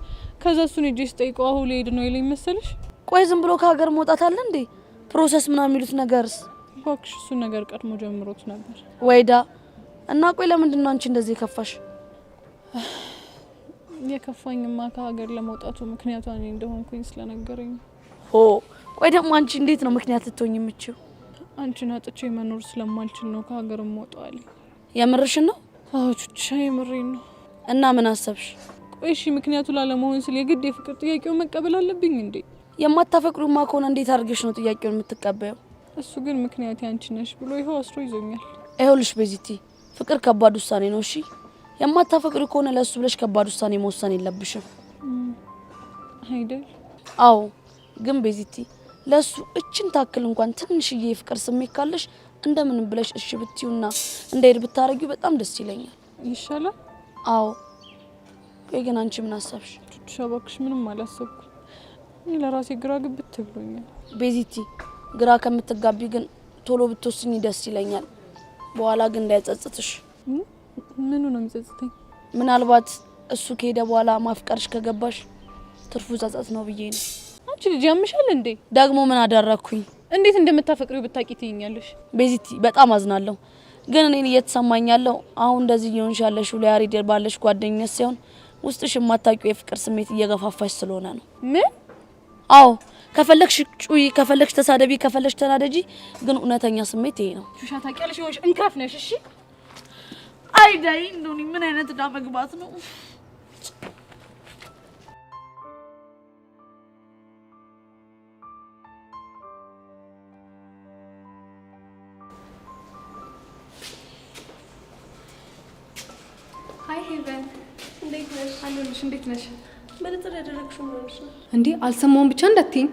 ከዛ እሱን ሄጄ ስጠይቀው አሁን ሊሄድ ነው ይለኝ መሰለሽ። ቆይ ዝም ብሎ ከሀገር መውጣት አለ እንዴ? ፕሮሰስ ምናምን የሚሉት ነገርስ? እባክሽ እሱን ነገር ቀድሞ ጀምሮት ነበር። ወይዳ እና ቆይ ለምንድን ነው አንቺ እንደዚህ ከፋሽ? የከፋኝማ ከሀገር ለመውጣቱ ምክንያቱ እኔ እንደሆንኩኝ ስለነገረኝ። ሆ ቆይ ደግሞ አንቺ እንዴት ነው ምክንያት ልትሆኝ የምችው? አንቺን አጥቼ መኖር ስለማልችል ነው ከሀገር የምወጣው። የምርሽን ነው? አዎ ቹቹሻ የምሬን ነው። እና ምን አሰብሽ? ቆይ እሺ ምክንያቱ ላለመሆን ስለ የግድ የፍቅር ጥያቄውን መቀበል አለብኝ እንዴ? የማታፈቅሩማ ከሆነ እንዴት አድርገሽ ነው ጥያቄውን የምትቀበየው? እሱ ግን ምክንያት አንቺ ነሽ ብሎ ይኸው አስሮ ይዞኛል። ይኸውልሽ ቤዚቲ ፍቅር ከባድ ውሳኔ ነው። እሺ የማታፈቅሩ ከሆነ ለሱ ብለሽ ከባድ ውሳኔ መወሰን የለብሽም አይደል? አዎ ግን ቤዚቲ ለሱ እችን ታክል እንኳን ትንሽዬ የፍቅር ስሜት ካለሽ እንደምንም ብለሽ እሺ ብትዩና እንደሄድ ብታረጊው በጣም ደስ ይለኛል። ይሻላል? አዎ። ቆይ ግን አንቺ ምን አሰብሽ? ቹቹሻ እባክሽ ምንም አላሰብኩም። እኔ ለራሴ ግራ ግብት ብሎኛል። ቤዚቲ ግራ ከምትጋቢ ግን ቶሎ ብትወስኝ ደስ ይለኛል። በኋላ ግን እንዳይጸጽትሽ። ምኑ ነው የሚጸጽተኝ? ምናልባት እሱ ከሄደ በኋላ ማፍቀርሽ ከገባሽ ትርፉ ጸጸት ነው ብዬ ነው። አንቺ ልጅ ያምሻል እንዴ? ደግሞ ምን አደረኩኝ? እንዴት እንደምታፈቅሪው ብታቂ ትይኛለሽ? ቤዚቲ በጣም አዝናለሁ። ግን እኔን እየተሰማኝ ያለው አሁን እንደዚህ እየሆንሽ ያለሽው ለያሬድ ባለሽ ጓደኝነት ሳይሆን ውስጥሽ የማታውቂው የፍቅር ስሜት እየገፋፋሽ ስለሆነ ነው። ምን? አዎ ከፈለግሽ ጩይ፣ ከፈለግሽ ተሳደቢ፣ ከፈለግሽ ተናደጂ፣ ግን እውነተኛ ስሜት ይሄ ነው። ሹሻ ታውቂያለሽ ይሆንሽ እንካፍ ነሽ። እሺ አይዳይ እንደውኒ ምን አይነት ዳ መግባት ነው? ሃይ ሄቨን እንዴት ነሽ? አለሁልሽ። እንዴት ነሽ? በለጠር ያደረግሽው ነው እንጂ እንዴ አልሰማውም ብቻ እንዳትይኝ።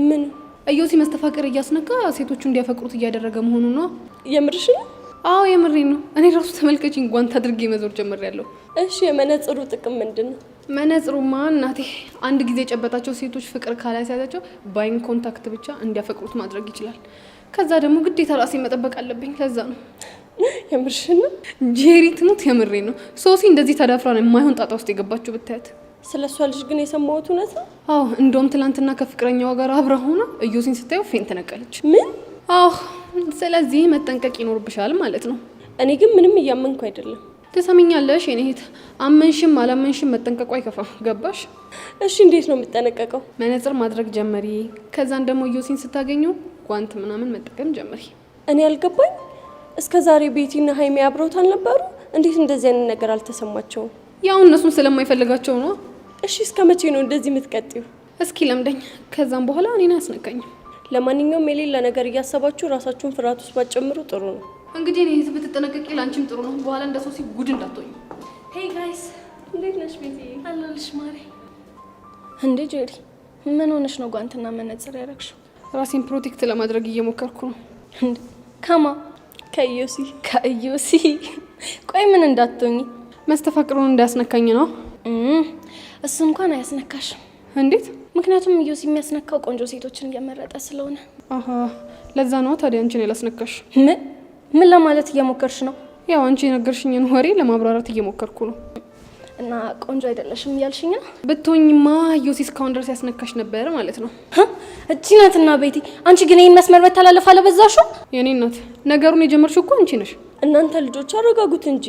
ምን እዮሲ መስተፋቅር እያስነካ ሴቶቹ እንዲያፈቅሩት እያደረገ መሆኑ ነው። የምርሽ ነው? አዎ የምሬን ነው። እኔ ራሱ ተመልከችኝ ጓንት አድርጌ መዞር ጀምሬያለሁ። እሺ የመነጽሩ ጥቅም ምንድነው? መነጽሩማ እናቴ አንድ ጊዜ የጨበጣቸው ሴቶች ፍቅር ካላስያዛቸው ባይን ኮንታክት ብቻ እንዲያፈቅሩት ማድረግ ይችላል። ከዛ ደግሞ ግዴታ ራሴ መጠበቅ አለብኝ። ለዛ ነው። የምርሽ ነው? ጄሪ ትሙት የምሬን ነው። ሶሲ እንደዚህ ተዳፍራ ነው የማይሆን ጣጣ ውስጥ የገባችሁ ብታያት። ስለሷ ልጅ ግን የሰማሁት እውነት ነው? አዎ እንደውም ትላንትና ከፍቅረኛዋ ጋር አብራ ሆና እዮሲን ስታየው ፌን ተነቀለች። ምን? አዎ ስለዚህ መጠንቀቅ ይኖርብሻል ማለት ነው። እኔ ግን ምንም እያመንኩ አይደለም። ትሰሚኛለሽ የኔ እህት፣ አመንሽም አላመንሽም መጠንቀቁ አይከፋም። ገባሽ? እሺ እንዴት ነው የምጠነቀቀው? መነጽር ማድረግ ጀመሪ። ከዛን ደግሞ እዮሲን ስታገኙ ጓንት ምናምን መጠቀም ጀመሪ። እኔ አልገባኝ። እስከ ዛሬ ቤቲና ሀይሚ አብረውት አልነበሩ? እንዴት እንደዚህ አይነት ነገር አልተሰማቸውም? ያው እነሱን ስለማይፈልጋቸው ነው። እሺ እስከ መቼ ነው እንደዚህ የምትቀጥዩ? እስኪ ለምደኝ። ከዛም በኋላ እኔን አያስነካኝም። ለማንኛውም የሌላ ነገር እያሰባችሁ ራሳችሁን ፍርሃት ውስጥ ባትጨምሩ ጥሩ ነው። እንግዲህ እኔ ህዝብ ብትጠነቀቂ ላንቺም ጥሩ ነው። በኋላ እንደ ሶሲ ጉድ እንዳትሆኝ። ሄይ ጋይስ እንዴት ነሽ? ቤቲ አለልሽ ማሪ። እንዴ ጄሪ ምን ሆነሽ ነው ጓንትና መነጽር ያረግሽው? ራሴን ፕሮቴክት ለማድረግ እየሞከርኩ ነው። እንዴ ከማ? ከኢዮሲ። ከኢዮሲ? ቆይ ምን እንዳትሆኚ? መስተፋቅሩን እንዳያስነካኝ ነው። እሱ እንኳን አያስነካሽም። እንዴት? ምክንያቱም ኢዮሲ የሚያስነካው ቆንጆ ሴቶችን እየመረጠ ስለሆነ። አሃ ለዛ ነው ታዲያ አንቺን ያላስነካሽ። ምን ለማለት እየሞከርሽ ነው? ያው አንቺ የነገርሽኝን ወሬ ለማብራራት እየሞከርኩ ነው። እና ቆንጆ አይደለሽም እያልሽኝ ነው? ብትሆኝማ ኢዮሲ እስካሁን ድረስ ያስነካሽ ነበር ማለት ነው። እቺ ናትና ቤቲ፣ አንቺ ግን ይሄን መስመር መተላለፍ አለበዛሽው? የኔ እናት ነገሩን የጀመርሽው እኮ አንቺ ነሽ። እናንተ ልጆች አረጋጉት እንጂ።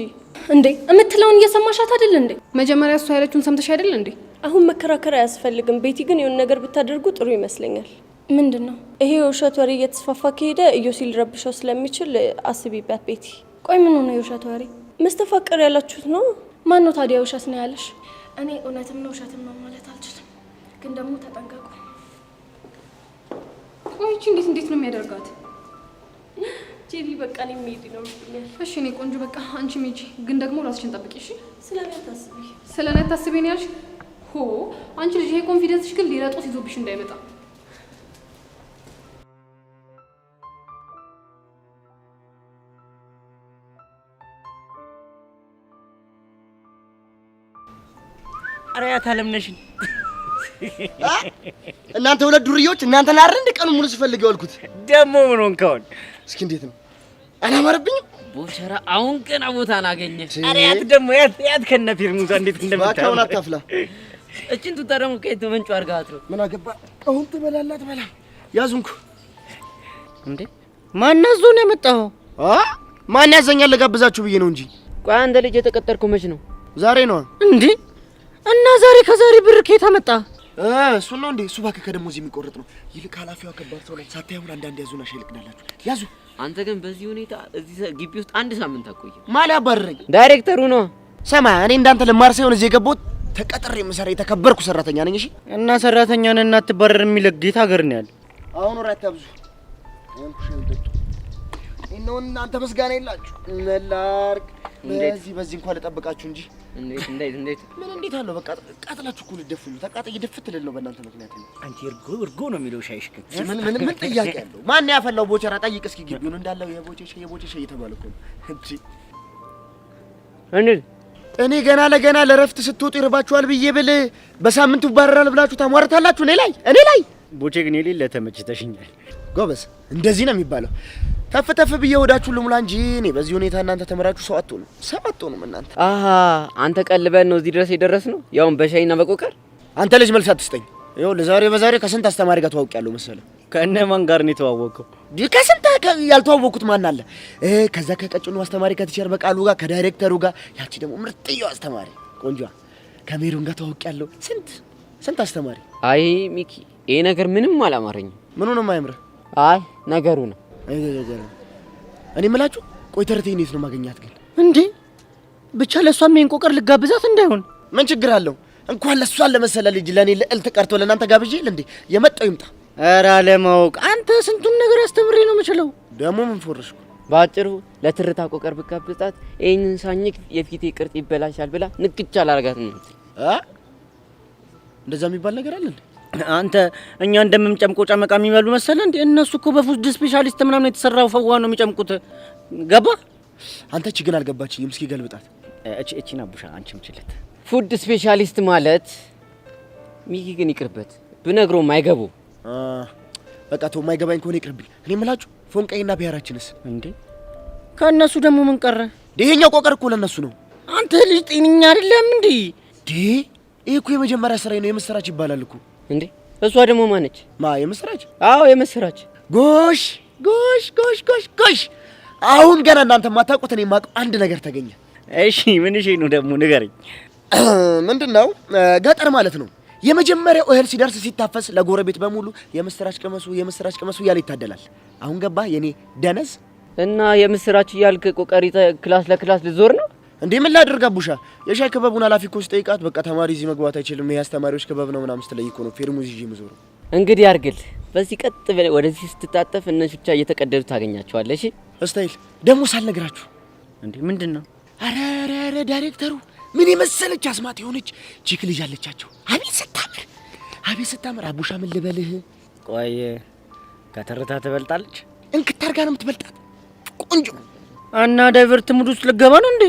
እንዴ የምትለውን እየሰማሻት አይደል እንዴ? መጀመሪያ እሷ ያለችውን ሰምተሽ አይደል እንዴ? አሁን መከራከር አያስፈልግም። ቤቲ ግን የሆነ ነገር ብታደርጉ ጥሩ ይመስለኛል። ምንድነው? ይሄ የውሸት ወሬ እየተስፋፋ ከሄደ ኢዮሲ ሊረብሸው ስለሚችል አስቢበት ቤቲ። ቆይ ምን ነው የውሸት ወሬ? መስተፋቅር ያላችሁት ነው? ማን ነው ታዲያ ውሸት ነው ያለሽ? እኔ እውነትም ነው ውሸትም ነው ማለት አልችልም፣ ግን ደግሞ ተጠንቀቁ። ቆይ እንዴት ነው የሚያደርጋት? ጄሪ በቃ እኔ መሄድ ነው ብኛል። እሺ እኔ ቆንጆ በቃ አንቺ ሂጂ፣ ግን ደግሞ ራስሽን ጠብቂ እሺ? ስለኔ ታስቢ። ስለኔ ታስቢ ነው ያልሽ? አንቺ ልጅ ይሄ ኮንፊደንስሽ ግን ሊረጦስ ይዞብሽ እንዳይመጣ። አሪያት አለምነሽን እናንተ ሁለት ዱርዮች እናንተን አይደል እንደ ቀኑ ሙሉ ስፈልግ ያልኩት ደሞ ምን ሆንከውን? እስኪ እንዴት ነው አላማረብኝም? ቦቸራ አሁን ገና ቦታ ናገኘ። አሪያት ደሞ ያት ከነ ፊርሙዛ እንዴት እንደምታው ባካውን አታፍላ። እቺን ቱታ ደሞ ከየት መንጩ አርጋት ነው? ምን አገባ? አሁን ትበላላት በላ ያዙንኩ እንዴ ማን አዞ ነው የመጣው? ማን ያዘኛል? ለጋብዛችሁ ብዬ ነው እንጂ። ቆይ አንተ ልጅ የተቀጠርከው መች ነው? ዛሬ ነው እንዴ? እና ዛሬ ከዛሬ ብር ከየት አመጣ? እሱ ነው እንዴ? እሱ ባከ ከደሞዝ የሚቆርጥ ነው። ይልቅ ኃላፊዋ ከባድ ሰው ላይ ሳታዩን አንዳንድ ያዙና ሸልቅናላችሁ። ያዙ። አንተ ግን በዚህ ሁኔታ እዚህ ግቢ ውስጥ አንድ ሳምንት አቆየ። ማን ያባረረኝ? ዳይሬክተሩ ነው። ሰማ እኔ እንዳንተ ለማር ሳይሆን እዚህ የገባሁት ተቀጥሬ የምሰራ የተከበርኩ ሰራተኛ ነኝ። እሺ እና ሰራተኛ ነን እና አትባረር የሚል ጌታ ሀገር ነው ያለ። አሁን ወራት አብዙ እናንተ ምስጋና የላችሁ መላርክ በዚህ እንኳን ልጠብቃችሁ እንጂ እንዴት ምን እንዴት አለው? በቃ ቃጥላችሁ እኮ ልደፉኝ። ተቃጣይ ይደፍት ልል ነው በእናንተ ምክንያት ነው። አንቺ እርጎ ነው የሚለው ሻይሽ ግን ምን ጥያቄ አለው? ማን ያፈላው ቦቸራ? ጠይቅ እስኪ ግቢውን እንዳለው የቦቸ እየተባለ እኮ ነው እንጂ እኔ ገና ለገና ለረፍት ስትወጡ ይርባችኋል ብዬ ብል በሳምንቱ ባረራል ብላችሁ ታሟርታላችሁ እኔ ላይ ቦቼ ግን የሌለ ተመችተሽኛል። ጎበዝ እንደዚህ ነው የሚባለው። ተፍ ብዬ ወዳችሁ ልሙላ እንጂ እኔ በዚህ ሁኔታ እናንተ ተመራችሁ ሰው አትሆኑም እናንተ። አንተ ቀልበን ነው እዚህ ድረስ የደረስነው ያውን በሻይና በቆቀር። አንተ ልጅ መልስ አትስጠኝ። ይኸው በዛሬ ከስንት አስተማሪ ጋር ተዋውቂያለሁ መሰለህ። ከእነማን ጋር ነው የተዋወቀው? ከስንት ያልተዋወቁት ማን አለ? ከዛ ከቀጭኑ አስተማሪ ከቲቸር በቃሉ ጋር ከዳይሬክተሩ ጋር ያቺ ደግሞ ምርጥየው አስተማሪ ቆንጆ ከሜሮን ጋር ተዋውቂያለሁ። ስንት አስተማሪ። አይ ሚኪ ይሄ ነገር ምንም አላማረኝም። ምኑ ነው የማያምርህ? አይ ነገሩ ነው። እኔ የምላችሁ ቆይ ተረቴን የት ነው ማገኛት ግን? እንዴ ብቻ ለሷም ይሄን ቆቀር ልጋብዛት እንዳይሆን። ምን ችግር አለው? እንኳን ለሷን ለመሰለ ልጅ ለኔ ልዕልት ቀርቶ ለእናንተ ጋብዤ እንዴ የመጣው ይምጣ። ኧረ አለማወቅ አንተ ስንቱን ነገር አስተምሬ ነው የምችለው። ደግሞ ምን ፎርሽኩ? ባጭሩ ለትርታ ቆቀር ብጋብዛት ይሄንን ሳኝክ የፊቴ ቅርጽ ይበላሻል ብላ ንክቻ አላርጋት ነው። እንደዛ የሚባል ነገር አለ እንዴ? አንተ እኛ እንደምንጨምቆ ጨመቃ የሚበሉ መሰለ እንዴ? እነሱ እኮ በፉድ ስፔሻሊስት ምናምን የተሰራው ፈዋ ነው የሚጨምቁት። ገባ? አንተ እቺ ግን አልገባችኝም። እስኪ ገልብጣት። እቺና ቡሻ አንቺም ችለት ፉድ ስፔሻሊስት ማለት ሚኪ ግን ይቅርበት ብነግረው ማይገቡ። በቃ ተው፣ ማይገባኝ ከሆነ ይቅርብኝ። እኔ የምላችሁ ፎንቀይና ብሔራችንስ እንዴ? ከእነሱ ደግሞ ምን ቀረ? ይሄኛው ቆቀር እኮ ለእነሱ ነው። አንተ ልጅ ጤነኛ አይደለም እንዴ? ይሄ እኮ የመጀመሪያ ስራዬ ነው። የምስራች ይባላል እኮ እንዴ። እሷ ደግሞ ማነች? የምስራች? አዎ የምስራች። ጎሽ አሁን ገና እናንተ ማታውቁት እኔ የማውቀው አንድ ነገር ተገኘ። እሺ ምን ነው ደግሞ ንገረኝ። ምንድነው? ገጠር ማለት ነው የመጀመሪያው እህል ሲደርስ ሲታፈስ ለጎረቤት በሙሉ የምስራች ቅመሱ እያለ ይታደላል። አሁን ገባ የኔ ደነዝ? እና የምስራች እያልክ ቆቀሪ ክላስ ለክላስ ልዞር ነው እንዴ? ምን ላድርግ አቡሻ? የሻይ ክበቡን ኃላፊ እኮ ስጠይቃት በቃ ተማሪ እዚህ መግባት አይችልም፣ ይሄ አስተማሪዎች ክበብ ነው ምናምን ስትለኝ እኮ ነው ፌርሙዝ ይዤ የምዞረው። እንግዲህ አርግል። በዚህ ቀጥ ብለህ ወደዚህ ስትታጠፍ እነሱ ብቻ እየተቀደዱ ታገኛቸዋለህ። እሺ እስታይል ደግሞ ሳልነግራችሁ እንዴ? ምንድነው? አረ ዳይሬክተሩ ምን የመሰለች አስማት የሆነች ቺክ ልጅ አለቻቸው። አቤት ስታምር አቡሻ ምን ልበልህ? ቆይ ከተረታ ትበልጣለች። እንክታርጋ ነው የምትበልጣት። ቆንጆ እና ዳይቨርት ሙድ ውስጥ ልገባ ነው እንዴ?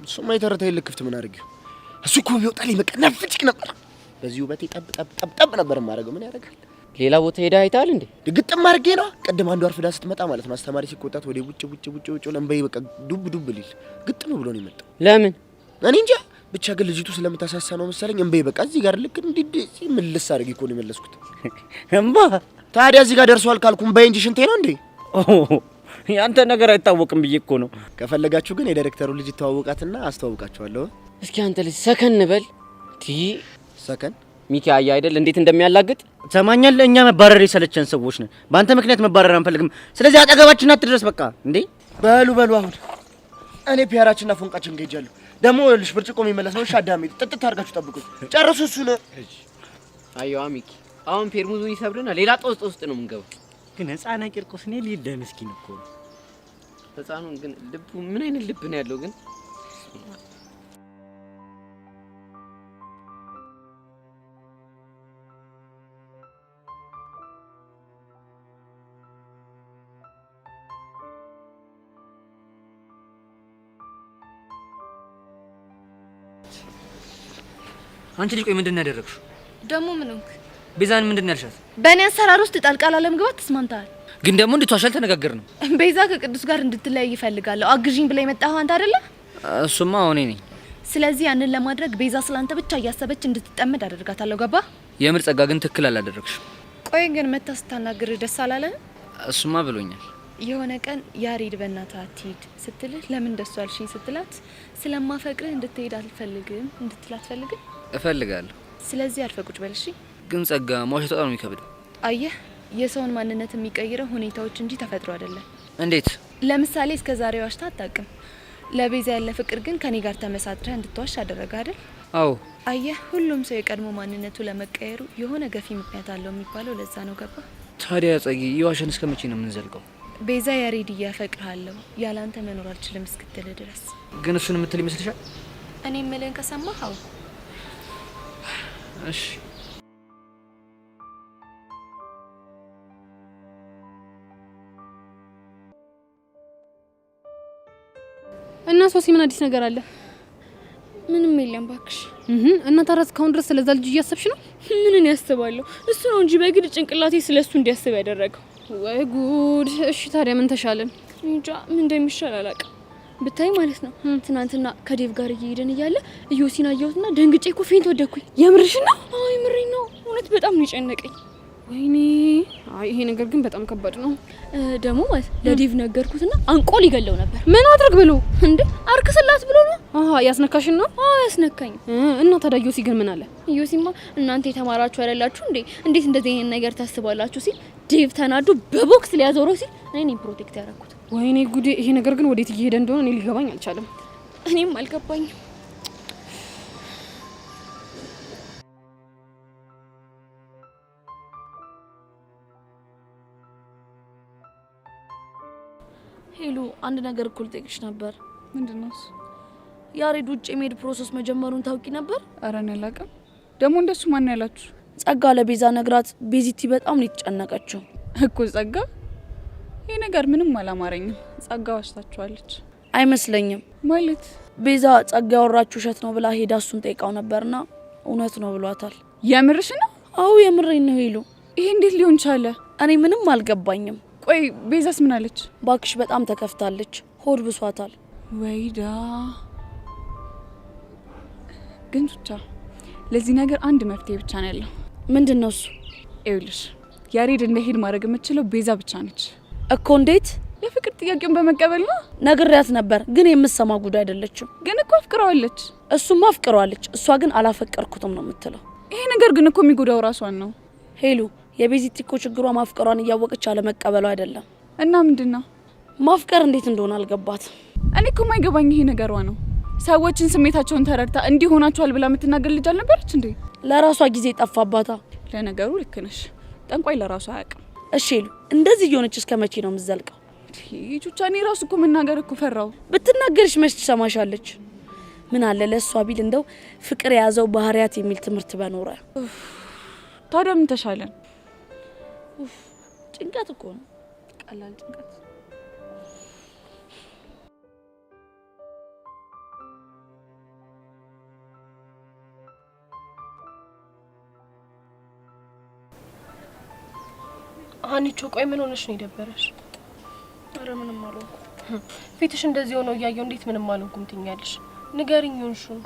እሱማ የተረታ ይልክፍት ምን አድርጊው? እሱ እኮ ቢወጣልኝ በቃ ነፍጭቅ ነበር። በዚህ ውበቴ ጠብ ነበር የማደርገው። ምን ያደርጋል? ሌላ ቦታ ሄዳ አይታል እንዴ? ግጥም አድርጌ ነው። ቅድም አንዱ አርፍዳ ስትመጣ ማለት ነው አስተማሪ ሲቆጣት ወደ ቡጭ ለምበይ በቃ ዱብ ሊል ግጥም ብሎ ነው የመጣው። ለምን? እኔ እንጃ ብቻ ግን ልጅቱ ስለምታሳሳ ነው መሰለኝ እምበይ በቃ እዚህ ጋር ልክ እንዲህ ምልስ አድርጌ እኮ ነው የመለስኩት። እምባ ታዲያ እዚህ ጋር ደርሷል ካልኩም በይ እንጂ ሽንቴ ነው እንዴ? ያንተ ነገር አይታወቅም ብዬ እኮ ነው። ከፈለጋችሁ ግን የዳይሬክተሩ ልጅ ተዋወቃትና አስተዋውቃችኋለሁ። እስኪ አንተ ልጅ ሰከን በል። ሰከን ሚኪ አያ አይደል እንዴት እንደሚያላግጥ ሰማኛል። እኛ መባረር የሰለቸን ሰዎች ነን። በአንተ ምክንያት መባረር አንፈልግም። ስለዚህ አጠገባችን አትድረስ በቃ። እንዴ በሉ አሁን እኔ ፒያራችንና ፎንቃችን ገጃለሁ። ደግሞ ልሽ ብርጭቆ የሚመለስ ነው። ሻዳሜ ጥጥት አድርጋችሁ ጠብቁኝ። ጨርሱ እሱ ነው። አየዋ ሚኪ አሁን ፔርሙዙን ይሰብርና ሌላ ጦስ ውስጥ ነው የምንገባው። ግን ህፃና ቂርቆስ ነው ሊደ ምስኪን እኮ ህፃኑን ግን ልቡ ምን አይነት ልብ ነው ያለው ግን አንቺ ልጅ ቆይ ምንድነው ያደረግሽው? ደግሞ ምን ሆንክ? ቤዛን ምንድነው ያልሻት? በእኔ አሰራር ውስጥ ጣልቃ ላለመግባት ተስማምተሃል። ግን ደግሞ እንድትዋሻል ተነጋገርን። ቤዛ ከቅዱስ ጋር እንድትለያይ ይፈልጋለሁ። አግዢኝ ብላ የመጣኸው አንተ አይደለ? እሱማ እኔ ነኝ። ስለዚህ ያንን ለማድረግ ቤዛ ስላንተ ብቻ እያሰበች እንድትጠመድ አደርጋታለሁ። ገባ? የምር ጸጋ ግን ትክክል አላደረግሽም። ቆይ ግን መታ ስታናግር ደስ አላለህ? እሱማ ብሎኛል። የሆነ ቀን ያሬድ በእናትህ አትሂድ ስትልህ ለምን ደስ አልሽኝ ስትላት ስለማፈቅርህ እንድትሄድ አልፈልግም እንድትላት ፈልግም እፈልጋለሁ። ስለዚህ አርፈህ ቁጭ በል እሺ። ግን ጸጋ መዋሸት በጣም ነው የሚከብደው። አየህ የሰውን ማንነት የሚቀይረው ሁኔታዎች እንጂ ተፈጥሮ አይደለም። እንዴት? ለምሳሌ እስከ ዛሬ ዋሽታ አታውቅም። ለቤዛ ያለ ፍቅር ግን ከኔ ጋር ተመሳጥረህ እንድትዋሽ አደረገ አይደል? አዎ። አየህ ሁሉም ሰው የቀድሞ ማንነቱ ለመቀየሩ የሆነ ገፊ ምክንያት አለው የሚባለው ለዛ ነው። ገባ? ታዲያ ጸጊ የዋሸን እስከ መቼ ነው የምንዘልቀው? ቤዛ ያሬድ እያፈቅርሃለሁ ያላንተ መኖር አልችልም እስክትል ድረስ። ግን እሱን የምትል ይመስልሻል? እኔ የምልህን ከሰማህ አዎ። እሺ እና ሶሲ ምን አዲስ ነገር አለ? ምንም የለም ባክሽ። እና ታዲያ እስካሁን ድረስ ስለዛ ልጅ እያሰብሽ ነው? ምንን ያስባለሁ? እሱ ነው እንጂ በግድ ጭንቅላቴ ስለሱ እንዲያስብ ያደረገው። ወይ ጉድ! እሺ ታዲያ ምን ተሻለን? እንጃ ምን እንደሚሻል አላውቅም። ብታይ ማለት ነው ትናንትና ከዴቭ ጋር እየሄድን እያለ እዮሲን አየሁትና ደንግጬ እኮ ፌንት ወደኩኝ። የምርሽ ነው? አዎ የምሬን ነው። እውነት በጣም ነው የጨነቀኝ። ወይኔ! አይ ይሄ ነገር ግን በጣም ከባድ ነው። ደግሞ ማለት ለዴቭ ነገርኩትና አንቆ ሊገለው ነበር። ምን አድርግ ብሎ እንዴ? አርክስላት ብሎ ነው። አሃ ያስነካሽን ነው? አዎ ያስነካኝ። እና ታዲያ ዮሲ ግን ምን አለ? ዮሲማ እናንተ የተማራችሁ አይደላችሁ እንዴ? እንዴት እንደዚህ አይነት ነገር ታስባላችሁ ሲል ዴቭ ተናዶ በቦክስ ሊያዞረው ሲል እኔ ፕሮቴክት ያደረኩት። ወይኔ ጉዴ! ይሄ ነገር ግን ወዴት እየሄደ እንደሆነ እኔ ሊገባኝ አልቻለም። እኔም አልገባኝም። ሄሉ አንድ ነገር እኮ ልጠይቅሽ ነበር። ምንድነው? ያሬድ ውጭ የመሄድ ፕሮሰስ መጀመሩን ታውቂ ነበር? ኧረ እኔ አላውቅም። ደግሞ እንደሱ ማን ያላችሁ? ጸጋ ለቤዛ ነግራት ቤዚቲ በጣም ነው የተጨነቀችው እኮ ጸጋ። ይሄ ነገር ምንም አላማረኝም። ጸጋ ዋሽታችኋለች። አይመስለኝም። ማለት ቤዛ ጸጋ ያወራችሁ ውሸት ነው ብላ ሄዳ እሱን ጠይቃው ነበርና እውነት ነው ብሏታል። የምርሽ ነው? አዎ የምሬን ነው ሄሉ። ይሄ እንዴት ሊሆን ቻለ? እኔ ምንም አልገባኝም። ቆይ ቤዛስ ምን አለች? ባክሽ በጣም ተከፍታለች። ሆድ ብሷታል። ወይዳ ግን ብቻ ለዚህ ነገር አንድ መፍትሄ ብቻ ነው ያለው። ምንድነው እሱ? ይኸውልሽ ያሬድ እንደሄድ ማድረግ የምትችለው ቤዛ ብቻ ነች እኮ። እንዴት? የፍቅር ጥያቄውን በመቀበል ነው። ነግሬያት ነበር ግን የምትሰማ ጉዳይ አይደለችም። ግን እኮ አፍቅረዋለች። እሱማ አፍቅረዋለች። እሷ ግን አላፈቀርኩትም ነው የምትለው። ይሄ ነገር ግን እኮ የሚጎዳው ራሷን ነው ሄሉ። የቤዚቲ እኮ ችግሯ ማፍቀሯን እያወቀች አለመቀበሏ አይደለም። እና ምንድነው? ማፍቀር እንዴት እንደሆነ አልገባትም። እኔ እኮ የማይገባኝ ይሄ ነገሯ ነው። ሰዎችን ስሜታቸውን ተረድታ እንዲህ ሆናችኋል ብላ የምትናገር ልጅ አልነበረች እንዴ? ለራሷ ጊዜ ጠፋባታ። ለነገሩ ልክ ነሽ። ጠንቋይ ለራሷ አያውቅም። እሺ ሄሉ፣ እንደዚህ እየሆነች እስከ መቼ ነው የምትዘልቀው? ቹቻ እኔ ራሱ እኮ መናገር እኮ ፈራው። ብትናገርሽ መች ትሰማሻለች? ምን አለ ለእሷ ቢል እንደው ፍቅር የያዘው ባህሪያት የሚል ትምህርት በኖረ። ታዲያ ምን ተሻለን? ጭንቀት እኮ ነው፣ ቀላል ጭንቀት። ሀኒቾ ቆይ ምን ሆነሽ ነው የደበረሽ? አረ ምንም አልሆንኩም። ፊትሽ እንደዚህ ሆኖ እያየው እንዴት ምንም አልሆንኩም ትኛለሽ? ንገሪኝ ሆንሹን።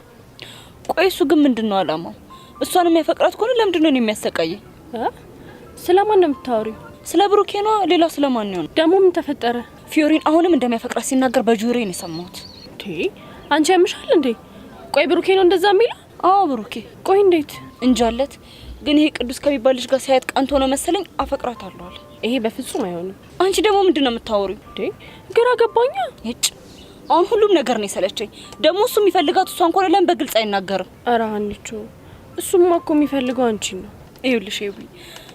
ቆይ እሱ ግን ምንድነው አላማው? እሷን የሚያፈቅራት ከሆነ ለምንድን ነው የሚያሰቃየኝ? ስለማን ነው የምታወሪው? ስለ ብሩኬ ነው። ሌላ ስለማን ነው? ደግሞ ምን ተፈጠረ? ፊዮሪን አሁንም እንደሚያፈቅራት ሲናገር በጆሮዬ ነው የሰማሁት። አንቺ ያምሻል እንዴ? ቆይ ብሩኬ ነው እንደዛ የሚለው? አዎ ብሩኬ። ቆይ እንዴት? እንጃለት። ግን ይሄ ቅዱስ ከሚባል ልጅ ጋር ሳያት ቀንቶ ነው መሰለኝ አፈቅራታለሁ አለ። ይሄ በፍጹም አይሆንም። አንቺ ደግሞ ምንድነው የምታወሪው? ግራ ገባኛ። እጭ አሁን ሁሉም ነገር ነው የሰለቸኝ። ደግሞ እሱ የሚፈልጋት እሷ እንኳን ለምን በግልጽ አይናገርም? አረ ሀኒቾ እሱማ እኮ የሚፈልገው አንቺን ነው። ይኸውልሽ ይብኝ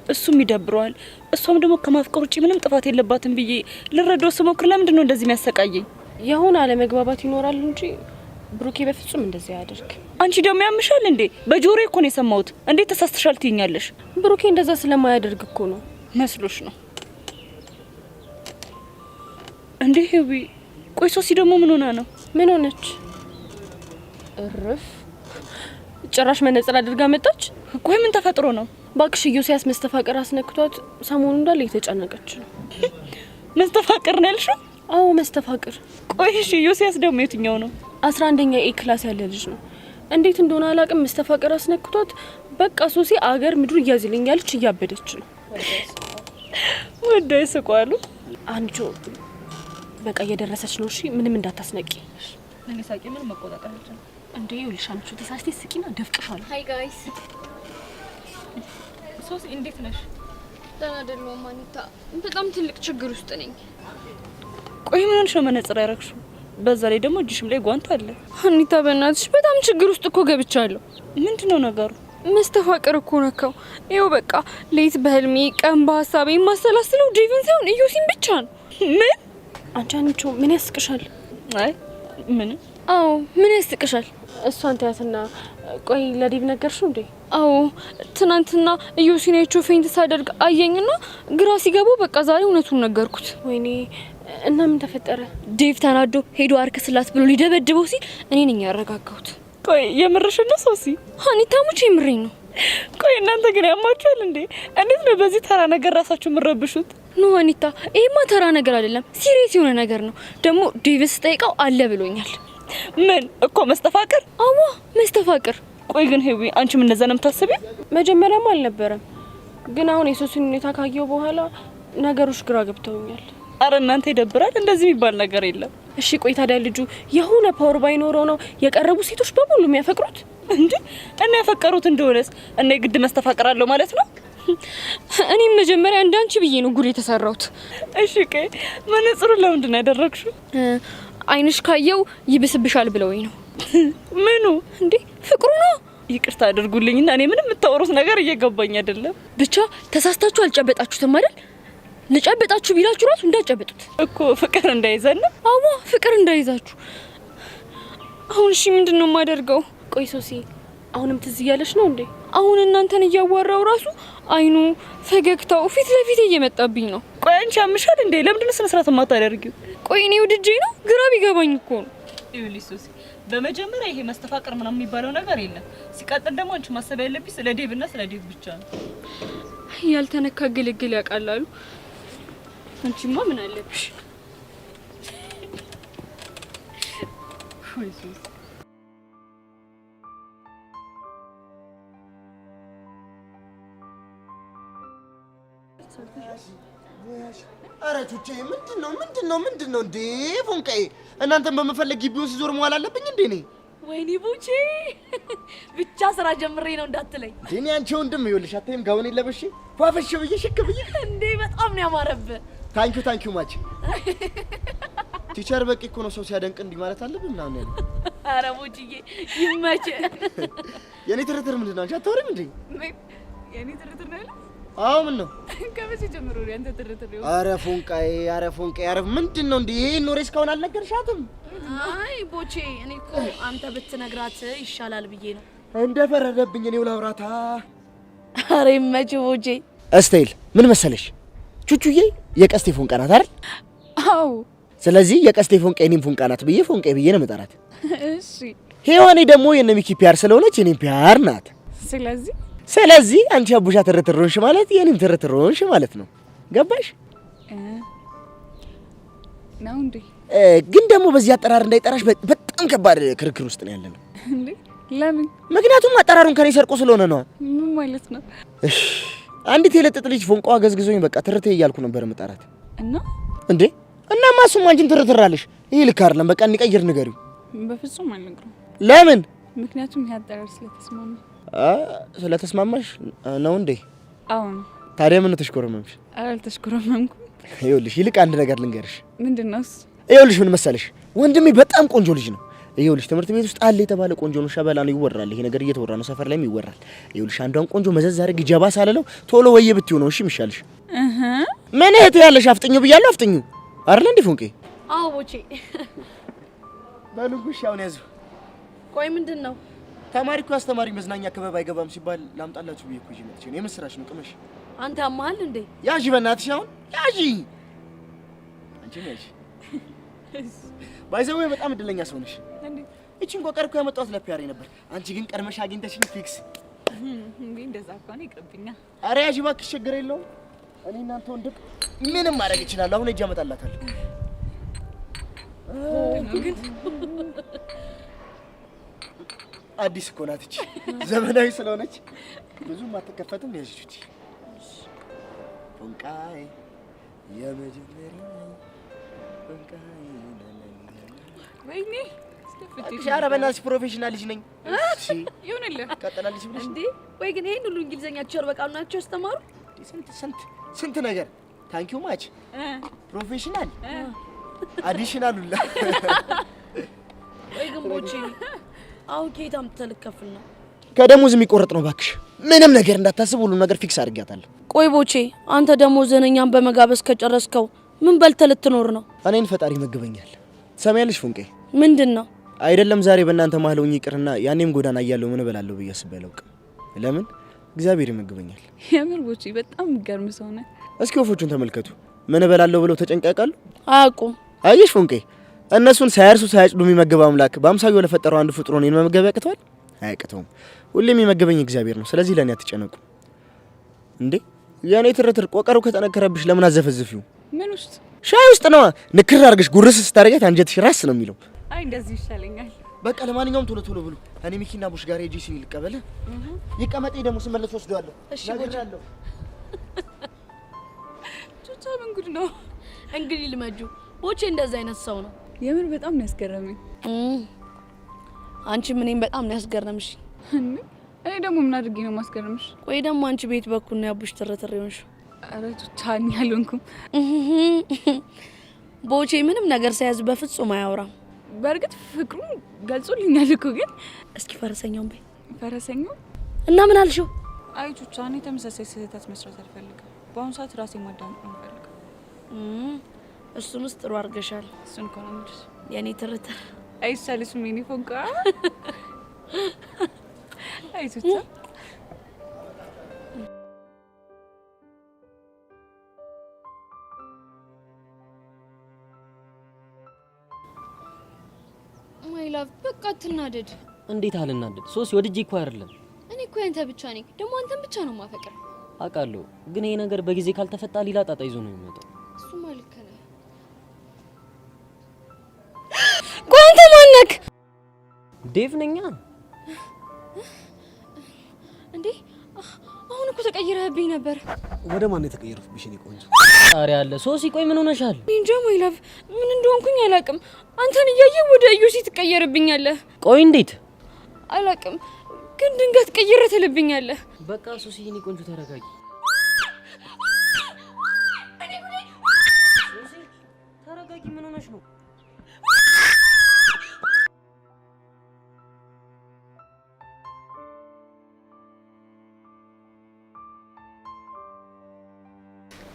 እሱም ይደብረዋል። እሷም ደግሞ ከማፍቀር ውጪ ምንም ጥፋት የለባትም ብዬ ልረዳው ስሞክር ለምንድን ነው እንደዚህ የሚያሰቃየኝ? የሆነ አለመግባባት ይኖራል እንጂ ብሩኬ በፍጹም እንደዚህ ያደርግ። አንቺ ደግሞ ያምሻል እንዴ? በጆሮዬ እኮ ነው የሰማሁት። እንዴት ተሳስተሻል ትይኛለሽ? ብሩኬ እንደዛ ስለማያደርግ እኮ ነው። መስሎሽ ነው እንዴ? ሄቢ ቆይ ሶሲ ደግሞ ምን ሆና ነው? ምን ሆነች? እርፍ ጭራሽ መነጽር አድርጋ መጣች። ቆይ ምን ተፈጥሮ ነው? ባክሽ ኢዮስያስ መስተፋቅር አስነክቷት ሰሞኑን እንዳለ እየተጨነቀች ነው። መስተፋቅር ነው ያልሽው? አዎ መስተፋቅር። ቆይ እሺ ኢዮስያስ ደግሞ የትኛው ነው? 11ኛ ኤ ክላስ ያለ ልጅ ነው። እንዴት እንደሆነ አላቅም መስተፋቅር አስነክቷት በቃ ሶሲ አገር ምድሩ እያዝልኝ ያለች እያበደች ነው። ወዳይ ስቋሉ አንቺ በቃ እየደረሰች ነው። እሺ ምንም እንዳታስነቂ። እኔ ሳቂ ምን መቆጣጠር አልችልም እንዴ ይኸውልሽ አንቺ ተሳስቴ ስቂና ደፍቅሻለሁ። ሃይ ጋይስ ሶሲ እንዴት ነሽ? ደህና አይደለሁም አኒታ፣ በጣም ትልቅ ችግር ውስጥ ነኝ። ቆይ ምን ሆነሽ ነው መነጽር ያረግሽው? በዛ ላይ ደግሞ እጅሽም ላይ ጓንት አለ። አኒታ በእናትሽ በጣም ችግር ውስጥ እኮ ገብቻለሁ። ምንድነው ነገሩ? መስተፋቅር እኮ ነካው። ይኸው በቃ ሌት በህልሜ ቀን በሀሳቤ የማሰላስለው ዴቪን ሳይሆን ኢዮሲን ብቻ ነው። ምን? አንቺ አንቺ ምን ያስቅሻል? አይ ምን? አዎ ምን ያስቅሻል? እሷን ታያትና ቆይ ለዴቭ ነገርሽው እንዴ? አዎ ትናንትና ኢዮሲን አይቼው ፌንት ሳደርግ አየኝና ግራ ሲገባው በቃ ዛሬ እውነቱን ነገርኩት። ወይኔ እና ምን ተፈጠረ? ዴቭ ተናዶ ሄዶ አርክስላት ብሎ ሊደበድበው ሲል እኔ ነኝ ያረጋጋሁት። ቆይ የምርሽን ነው ሶሲ? አኒታ ሙቼ የምሬን ነው። ቆይ እናንተ ግን ያማችኋል እንዴ? እንዴት ነው በዚህ ተራ ነገር ራሳችሁ የምትረብሹት? ኖ አኒታ ይሄማ ተራ ነገር አይደለም፣ ሲሪየስ የሆነ ነገር ነው። ደግሞ ዴቭ ስጠይቀው አለ ብሎኛል። ምን እኮ መስተፋቅር? አዋ መስተፋቅር። ቆይ ግን ሄዊ አንቺም እንደዛ ነው የምታስቢው? መጀመሪያም አልነበረም፣ ግን አሁን የሶሲን ሁኔታ ካየው በኋላ ነገሮች ግራ ገብተውኛል። አረ እናንተ ይደብራል። እንደዚህ የሚባል ነገር የለም። እሺ ቆይ ታዲያ ልጁ የሆነ ፓወር ባይኖረው ነው የቀረቡ ሴቶች በሙሉ የሚያፈቅሩት እንዴ? እና ያፈቀሩት እንደሆነስ እና የግድ መስተፋቅር አለው ማለት ነው? እኔም መጀመሪያ እንዳንቺ ብዬ ነው ጉድ የተሰራሁት። እሺ ቆይ መነጽሩን ለምንድን ነው ያደረግሽው? አይንሽ ካየው ይብስብሻል ብለውኝ ነው። ምኑ? እንዴ ፍቅሩ ነው። ይቅርታ አድርጉልኝና እኔ ምንም የምታወሩት ነገር እየገባኝ አይደለም። ብቻ ተሳስታችሁ አልጨበጣችሁትም አይደል? ልጨበጣችሁ ቢላችሁ ራሱ እንዳጨበጡት እኮ ፍቅር እንዳይዘን። አዎ ፍቅር እንዳይዛችሁ። አሁን እሺ ምንድነው የማደርገው? ቆይ ሶሲ አሁንም ትዝ እያለሽ ነው እንዴ? አሁን እናንተን እያዋራው ራሱ አይኑ ፈገግታው ፊት ለፊት እየመጣብኝ ነው። ቆይ አንቺ ያምሻል እንዴ? ለምንድን ነው ስነ ስርዓት የማታደርጊው? ቆይ እኔ ውድጄ ነው ግራ ቢገባኝ እኮ ነው። ይኸውልሽ ሶሲ በመጀመሪያ ይሄ መስተፋቅር ምናምን የሚባለው ነገር የለም። ሲቀጥል ደግሞ አንቺ ማሰብ ያለብሽ ስለ ዴቭና ስለ ዴቭ ብቻ ነው። ያልተነካ ግልግል ያቃላሉ። አንቺማ ምን አለብሽ? ወይ ሶሲ አረ ቹቼ ምንድነው እንዴ? ፎንቃዬ እናንተን በመፈለግ ግቢውን ሲዞር መዋል አለብኝ እንዴ? እኔ ወይኔ ቡቼ ብቻ ስራ ጀምሬ ነው እንዳትለኝ። እኔ አንቺ ወንድም ይኸውልሽ አታይም ጋውን ለበሽ ፏፈሽ ብዬ ሽክ ብዬ እንዴ በጣም ነው ያማረብህ። ታንኪዩ ማች ቲቸር በቂ እኮ ነው ሰው ሲያደንቅ እንዲህ ማለት አለብኝ ምናምን ያለው። አረ ቡችዬ ይመች። የኔ ትርትር ምንድነው? አንቺ አታወሪም እንዴ? የኔ ትርትር ነው ያለው? አዎ ምን ነው? ከመቼ ጀምሮ ነው ያንተ ትርትር ነው? አረ ፎንቃዬ አረ ምንድነው እንዴ? ይሄን ኖሬ እስካሁን አልነገርሻትም? አይ ቦቼ እኔ እኮ አንተ ብትነግራት ይሻላል ብዬ ነው። እንደፈረደብኝ እኔው ላውራታ። አረ ይመች ቦቼ። እስቴል ምን መሰለሽ ቹቹዬ የቀስቴ ፎንቃ ናት አይደል? አዎ። ስለዚህ የቀስቴ ፎንቃ የኔም ፎንቃ ናት ብዬ ፎንቄ ብዬ ነው የምጠራት። እሺ። ሄዋኔ ደግሞ የነ ሚኪ ፒያር ስለሆነች የኔም ፒያር ናት። ስለዚህ አንቺ አቡሻ ትርትሮንሽ ማለት የኔም ትርትሮንሽ ማለት ነው። ገባሽ? ነው እንዴ? ግን ደግሞ በዚህ አጠራር እንዳይጠራሽ በጣም ከባድ ክርክር ውስጥ ነው ያለነው። እንዴ ለምን? ምክንያቱም አጠራሩን ከኔ ሰርቆ ስለሆነ ነው። ምን ማለት ነው? እሺ አንዲት የለጠጥ ልጅ ፎንቋ ገዝግዞኝ በቃ ትርቴ እያልኩ ነበር የምጠራት። እና እንዴ እናማ እሱም አንቺም ትርትራለሽ። ይሄ ልክ አይደለም። በቃ እንቀይር ንገሪው። በፍጹም አልነግረውም። ለምን? ምክንያቱም ይሄ አጠራር ስለተስማማ። ስለተስማማሽ ነው እንዴ? አዎ። ታዲያ ምን ተሽኮረመምሽ? አልተሽኮረመምኩም። ይኸውልሽ ይልቅ አንድ ነገር ልንገርሽ። ምንድነው? ይኸውልሽ ምን መሰለሽ ወንድሜ በጣም ቆንጆ ልጅ ነው። ይኸውልሽ ትምህርት ቤት ውስጥ አለ የተባለ ቆንጆ ነው ሸበላ ነው ይወራል። ይሄ ነገር እየተወራ ነው፣ ሰፈር ላይም ይወራል። ይኸውልሽ አንዷን ቆንጆ መዘዝ አድርግ ጀባ ሳለለው ቶሎ ወየ ብትዩ ነው እሺ የሚሻልሽ። ምን እህት ያለሽ አፍጥኙ ብያለሁ። አፍጥኙ አይደል እንዴ ፎንቄ? አዎ ቦቼ። በልጉሽ አሁን ያዙ። ቆይ ምንድነው? ተማሪ እኮ አስተማሪ መዝናኛ ክበብ አይገባም ሲባል ላምጣላችሁ ብዬ እኮ ይመጣች ነው። የምስራች ነው ቅመሽ። አንተ አማሃል እንዴ? ያዢ በእናትሽ አሁን ያዢ። አንቺ ነሽ ባይዘው በጣም እድለኛ ሰው ነሽ። እቺን ቆቀር እኮ ያመጣሁት ለፒያሬ ነበር። አንቺ ግን ቀድመሽ አግኝተሽኝ ፊክስ። እንዴ እንደዛ እንኳን ይቅርብኛ። ኧረ ያዥ እባክሽ፣ ችግር የለውም። እኔ እናንተ ወንድም ምንም ማድረግ ይችላል። አሁን እጅ አመጣላታለሁ። ግን አዲስ እኮ ናት እቺ፣ ዘመናዊ ስለሆነች ብዙም አትከፈትም። ያዥ እቺ ፎንቃይ የመጀመሪያ ፎንቃይ ወይኔ ኧረ በእናትሽ ፕሮፌሽናል ልጅ ነኝ። እሺ ይሁንልህ። ቀጥላለች ብለሽ እንዴ? ወይ ግን ይሄን ሁሉ እንግሊዘኛ ቸር በቃሉ ናቸው ያስተማሩ። ስንት ነገር ታንኪዩ ማች ፕሮፌሽናል አዲሽናል ሁላ። ወይ ግን ቦቼ አሁን ከየት አምጥተህ ልትከፍል ነው? ከደሞዝ የሚቆረጥ ነው እባክሽ። ምንም ነገር እንዳታስብ፣ ሁሉ ነገር ፊክስ አድርጊያታለሁ። ቆይ ቦቼ አንተ ደሞዝህን እኛን በመጋበዝ ከጨረስከው ምን በልተህ ልትኖር ነው? እኔን ፈጣሪ ይመግበኛል። ትሰሚያለሽ ፉንቄ? ምንድን ነው? አይደለም ዛሬ በእናንተ መሀል ሆኜ ይቅርና ያኔም ጎዳና እያለሁ ምን እበላለሁ ብዬ አስቤ አላውቅም። ለምን? እግዚአብሔር ይመግበኛል። የምር ቦቼ በጣም የሚገርም ሰው ነህ። እስኪ ወፎቹን ተመልከቱ። ምን እበላለሁ ብለው ተጨንቀው ያውቃሉ? አያውቁም። አየሽ ፉንቄ፣ እነሱን ሳያርሱ ሳያጭዱ የሚመግብ አምላክ በአምሳዩ ለፈጠረው አንድ ፍጡር እኔን መመገብ ያቅተዋል? አያቅተውም። ሁሌም የሚመገበኝ እግዚአብሔር ነው። ስለዚህ ለእኔ አትጨነቁ። እንዴ የእኔ ትርትር ቆቀሩ ከተነከረብሽ ለምን አዘፈዝፊው? ምን ውስጥ? ሻይ ውስጥ ነዋ። ንክር አድርገሽ ጉርስ ስታደርጊያት አንጀትሽ ራስ ነው የሚለው። አይ እንደዚህ ይሻለኛል። በቃ ለማንኛውም ቶሎ ቶሎ ብሉ። እኔ ሚኪና ቡሽ ጋር ሄጄ ሲል ልቀበል። ይቀመጤ ደግሞ ስመለስ ወስደዋለሁ። እሺ ቦቻለሁ። ቹቻ ምን ጉድ ነው እንግዲህ ልመጁ። ቦቼ እንደዚህ አይነት ሰው ነው። የምር በጣም ነው ያስገረመኝ። አንቺ ምንም በጣም ነው ያስገረምሽ። እኔ ደግሞ ምን አድርጌ ነው ማስገረምሽ? ቆይ ደግሞ አንቺ ቤት በኩል ነው ያቡሽ ትርትር ይሆንሽ? ኧረ ቹቻ እኔ ያልሆንኩም። ቦቼ ምንም ነገር ሳያዝ በፍጹም አያወራም። በእርግጥ ፍቅሩን ገልጾልኛል እኮ ግን እስኪ ፈረሰኛውን በይ። ፈረሰኛው እና ምን አልሽው? አይ ቹቻ እኔ ተመሳሳይ ስህተት መስራት አልፈልግም። በአሁኑ ሰዓት ራሴ ማዳመጥ ነው የምፈልገው። እሱንስ ጥሩ አድርገሻል። እሱን እኮ ነው የምልሽ የኔ ትርትር። አይሻልሽም የኔ ፎንቃ? አይ ቹቻ ማይ ላቭ በቃ አትናደድ። እንዴት አልናደድ? ሶሲ ወድጄ እኮ አይደለም። እኔ እኮ ያንተ ብቻ ነኝ። ደግሞ አንተን ብቻ ነው ማፈቅር። አውቃለሁ፣ ግን ይሄ ነገር በጊዜ ካልተፈታ ሌላ ጣጣ ይዞ ነው የሚመጣው። እሱማ ልክ ነህ። ቆይ አንተ ማን ነህ? ዴቭ ነኛ። እንዴ አሁን እኮ ተቀይረህብኝ ነበር። ወደ ማን ነው የተቀየርኩብሽ? እኔ ቆንጆ ጣሪ አለ። ሶሲ ቆይ ምን ሆነሻል? እንጃ ማይ ላቭ ምን እንደሆንኩኝ አላውቅም። አንተን እያየህ ወደ ዩሲ ትቀየርብኛለህ። ቆይ እንዴት? አላውቅም፣ ግን ድንገት ቀይረ ትልብኛለህ። በቃ ሶሲ የኔ ቆንጆ ተረጋጊ። ሶሲ ተረጋጊ። ምን ሆነሽ ነው?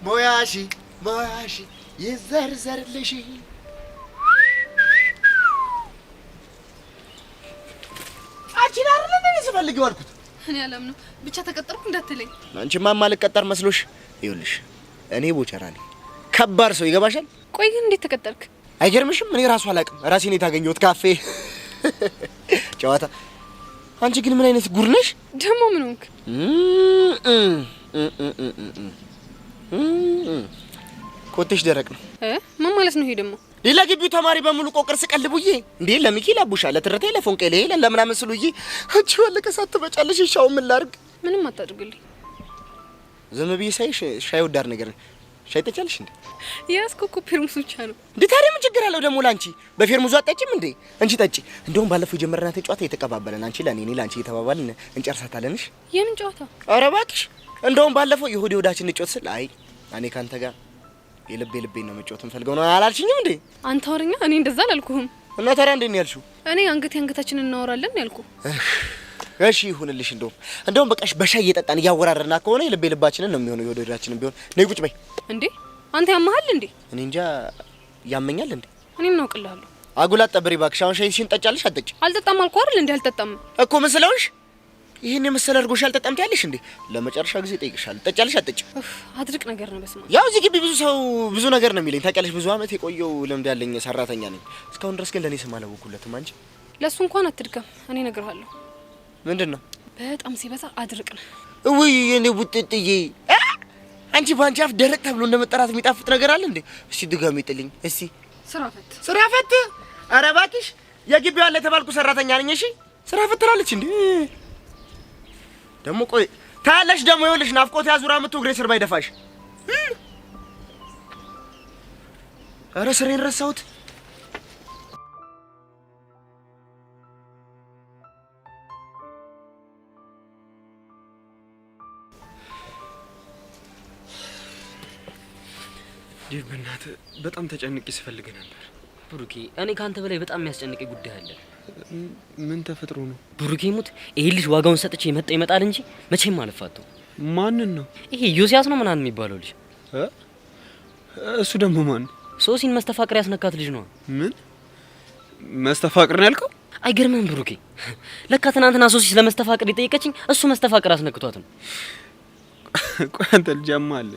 ሞያሺ ሞያሺ ይዘርዘርልሽ። አንቺን አይደል እንዴ ስፈልጊው አልኩት። እኔ አላምነው። ብቻ ተቀጠርኩ እንዳትለኝ። አንቺማ ማልቀጠር መስሎሽ? ይኸውልሽ እኔ ቦቸራ ነኝ፣ ከባድ ሰው ይገባሻል። ቆይ ግን እንዴት ተቀጠርክ? አይገርምሽም? እኔ ራሱ አላውቅም። ራሴን የታገኘሁት ካፌ ጨዋታ። አንቺ ግን ምን አይነት ጉድ ነሽ ደግሞ? ምን ሆንክ? ኮቴሽ ደረቅ ነው። ምን ማለት ነው ይሄ ደግሞ? ሌላ ግቢው ተማሪ በሙሉ ቆቅር ስቀልቡዬ እንዴ ለሚኪ ለቡሻ ለትረቴ ለፎንቄ ለምናምን ስሉዬ አንቺ ወለቀ ሳትበጫለሽ። ሻው ምን ላድርግ? ምንም አታድርግልኝ። ዝም ብዬ ሳይሽ ሻይ ወዳር ነገር ሻይ ጠጫለሽ እንዴ? ያስኮ እኮ ፔርሙስ ብቻ ነው እንዴ። ታዲያ ምን ችግር አለው ደግሞ? ላንቺ በፌርሙዙ አጠጪም እንዴ? እንቺ ጠጪ። እንደውም ባለፈው የጀመርናት ጨዋታ የተቀባበለን አንቺ ለኔ ላንቺ እየተባባልን እንጨርሳታለንሽ። የምን ጨዋታ? ኧረ እባክሽ። እንደውም ባለፈው የሆዴ ወዳችን እንጮት ስል አይ እኔ ካንተ ጋር የልቤን ነው መጫወት እንፈልገው ነው አላልሽኝም እንዴ? አንተ ወረኛ። እኔ እንደዛ አላልኩህም። እና ታዲያ እንዴት ነው ያልሽው? እኔ አንገታችንን እናወራለን ያልኩ። እሺ ይሁንልሽ። እንደውም በቃሽ በሻይ እየጠጣን እያወራረና ከሆነ ልባችንን ነው የሚሆነው። የወደዳችንን ቢሆን ነይ ቁጭ በይ። እንዴ አንተ ያመሃል እንዴ? እኔ እንጃ ያመኛል እንዴ? እኔ ምን አውቅልሃለሁ? አጉላት ጠብሪ እባክሽ። አሁን ሻይሽን ጠጫለሽ አትጠጪ? አልጠጣም አልኩ አይደል እንዴ? አልጠጣም እኮ ምን ስለሆንሽ ይሄን የመሰለ አድርጎሽ አልጠጣም ትያለሽ እንዴ? ለመጨረሻ ጊዜ ጠይቅሻል። ጠጫለሽ አትጠጪ? አድርቅ ነገር ነው። በስማ ያው እዚህ ግቢ ብዙ ሰው ብዙ ነገር ነው የሚለኝ ታውቂያለሽ። ብዙ አመት የቆየው ልምድ ያለኝ ሰራተኛ ነኝ። እስካሁን ድረስ ግን ለኔ ስም አላወኩለትም። አንቺ ለሱ እንኳን አትድገም። እኔ እነግርሃለሁ። ምንድነው? በጣም ሲበዛ አድርቅ ነው። ውይ የኔ ቡጥጥዬ፣ አንቺ ባንቺ አፍ ደረቅ ተብሎ እንደመጠራት የሚጣፍጥ ነገር አለ እንዴ? እስቲ ድጋሚ ጥልኝ እስቲ። ስራ ፈት ስራ ፈት? ኧረ እባክሽ የግቢው ያለ የተባልኩ ሰራተኛ ነኝ። እሺ ስራ ፈት ትላለች እንዴ? ደግሞ ቆይ ታያለሽ። ደግሞ ይኸውልሽ ናፍቆት ያዙራ ምቱ እግሬ ስር ባይደፋሽ። ኧረ ስሬን ረሳሁት። ዴቭ በእናትህ በጣም ተጨንቄ ስፈልግ ነበር። ብሩኬ እኔ ካንተ በላይ በጣም የሚያስጨንቀኝ ጉዳይ አለ። ምን ተፈጥሮ ነው? ብሩኬ ሙት ይሄ ልጅ ዋጋውን ሰጥቼ ይመጣል እንጂ መቼም አልፋተው። ማንን ነው? ይሄ ዮሲያስ ነው ምናምን የሚባለው ልጅ። እሱ ደግሞ ማን? ሶሲን መስተፋቅር ያስነካት ልጅ ነው። ምን መስተፋቅር ነው ያልከው? አይገርምህም ብሩኬ? ለካ ትናንትና ሶሲ ስለመስተፋቅር የጠየቀችኝ እሱ መስተፋቅር አስነክቷት ነው። ቆይ አንተ ልጅ አማለ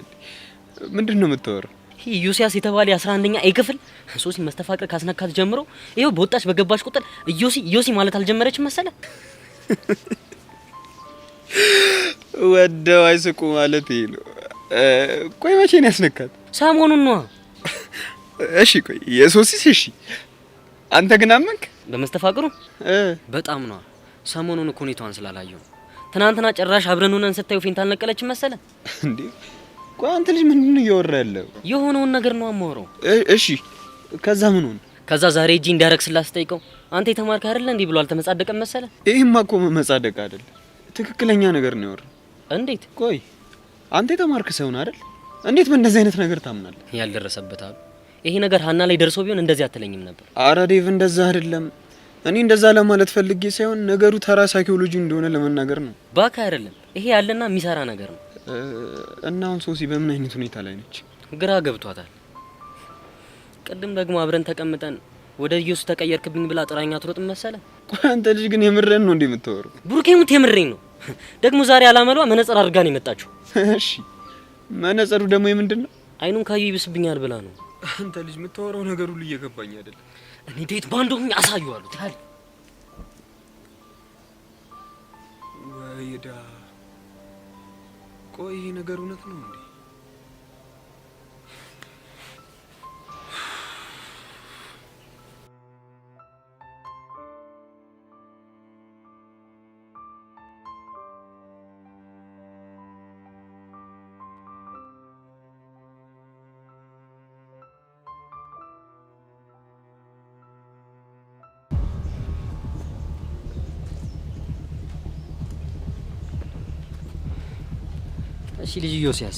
ምንድን ነው የምታወራው? ይሄ ዮሲያስ የተባለ 11ኛ ኤ ክፍል ሶሲ መስተፋቅር ካስነካት ጀምሮ ይሄው በወጣች በገባች ቁጥር ዮሲ ማለት አልጀመረችም መሰለ። ወደው አይስቁ ማለት ይሄ ነው። ቆይ መቼ ነው ያስነካት? ሰሞኑን ነው። እሺ ቆይ የሶሲስ እሺ፣ አንተ ግን አመንክ በመስተፋቅሩ? በጣም ነው። ሰሞኑን እኮ ሁኔታዋን ስላላየው ትናንትና ጭራሽ አብረን ሆነን ስታዩ ፌንት አልነቀለችም መሰለ እንዴ? ቆይ አንተ ልጅ ምንድን ነው እያወራ ያለው? የሆነውን ነገር ነው አማወራው። እሺ ከዛ ምን ሆነ? ከዛ ዛሬ እጂ እንዳረክስላት ስጠይቀው አንተ የተማርክ አይደል እንዴ ብሎ አልተመጻደቀም መሰለ። ይሄማ እኮ መመጻደቅ አይደል፣ ትክክለኛ ነገር ነው ያወራው። እንዴት? ቆይ አንተ የተማርክ ሰው ነህ አይደል? እንዴት በእንደዚህ አይነት ነገር ታምናለህ? ያልደረሰበት አሉ። ይሄ ነገር ሀና ላይ ደርሶ ቢሆን እንደዚህ አትለኝም ነበር። አረ ዴቭ እንደዛ አይደለም። እኔ እንደዛ ለማለት ፈልጌ ሳይሆን ነገሩ ተራ ሳይኮሎጂ እንደሆነ ለመናገር ነው። ባካ አይደለም፣ ይሄ ያለና የሚሰራ ነገር ነው። እና አሁን ሶሲ በምን አይነት ሁኔታ ላይ ነች? ግራ ገብቷታል። ቅድም ደግሞ አብረን ተቀምጠን ወደ ኢየሱስ ተቀየርክብኝ ብላ ጥራኛ ትሮጥ መሰለ። ቆይ አንተ ልጅ ግን የምረን ነው እንዴ የምታወራው? ብሩኬ ሙት የምሬን ነው። ደግሞ ዛሬ አላመሏ መነጽር አድርጋ ነው የመጣችው። እሺ መነጽሩ ደግሞ የምንድን ነው? አይኑን ካዩ ይብስብኛል ብላ ነው። አንተ ልጅ የምታወራው ነገር ሁሉ እየገባኝ አይደለም። እኔ ዴት ባንዶኝ አሳዩዋለሁ ታል ወይዳ። ቆይ ይሄ ነገር እውነት ነው እንዴ? እሺ ልጅ ዮሲያስ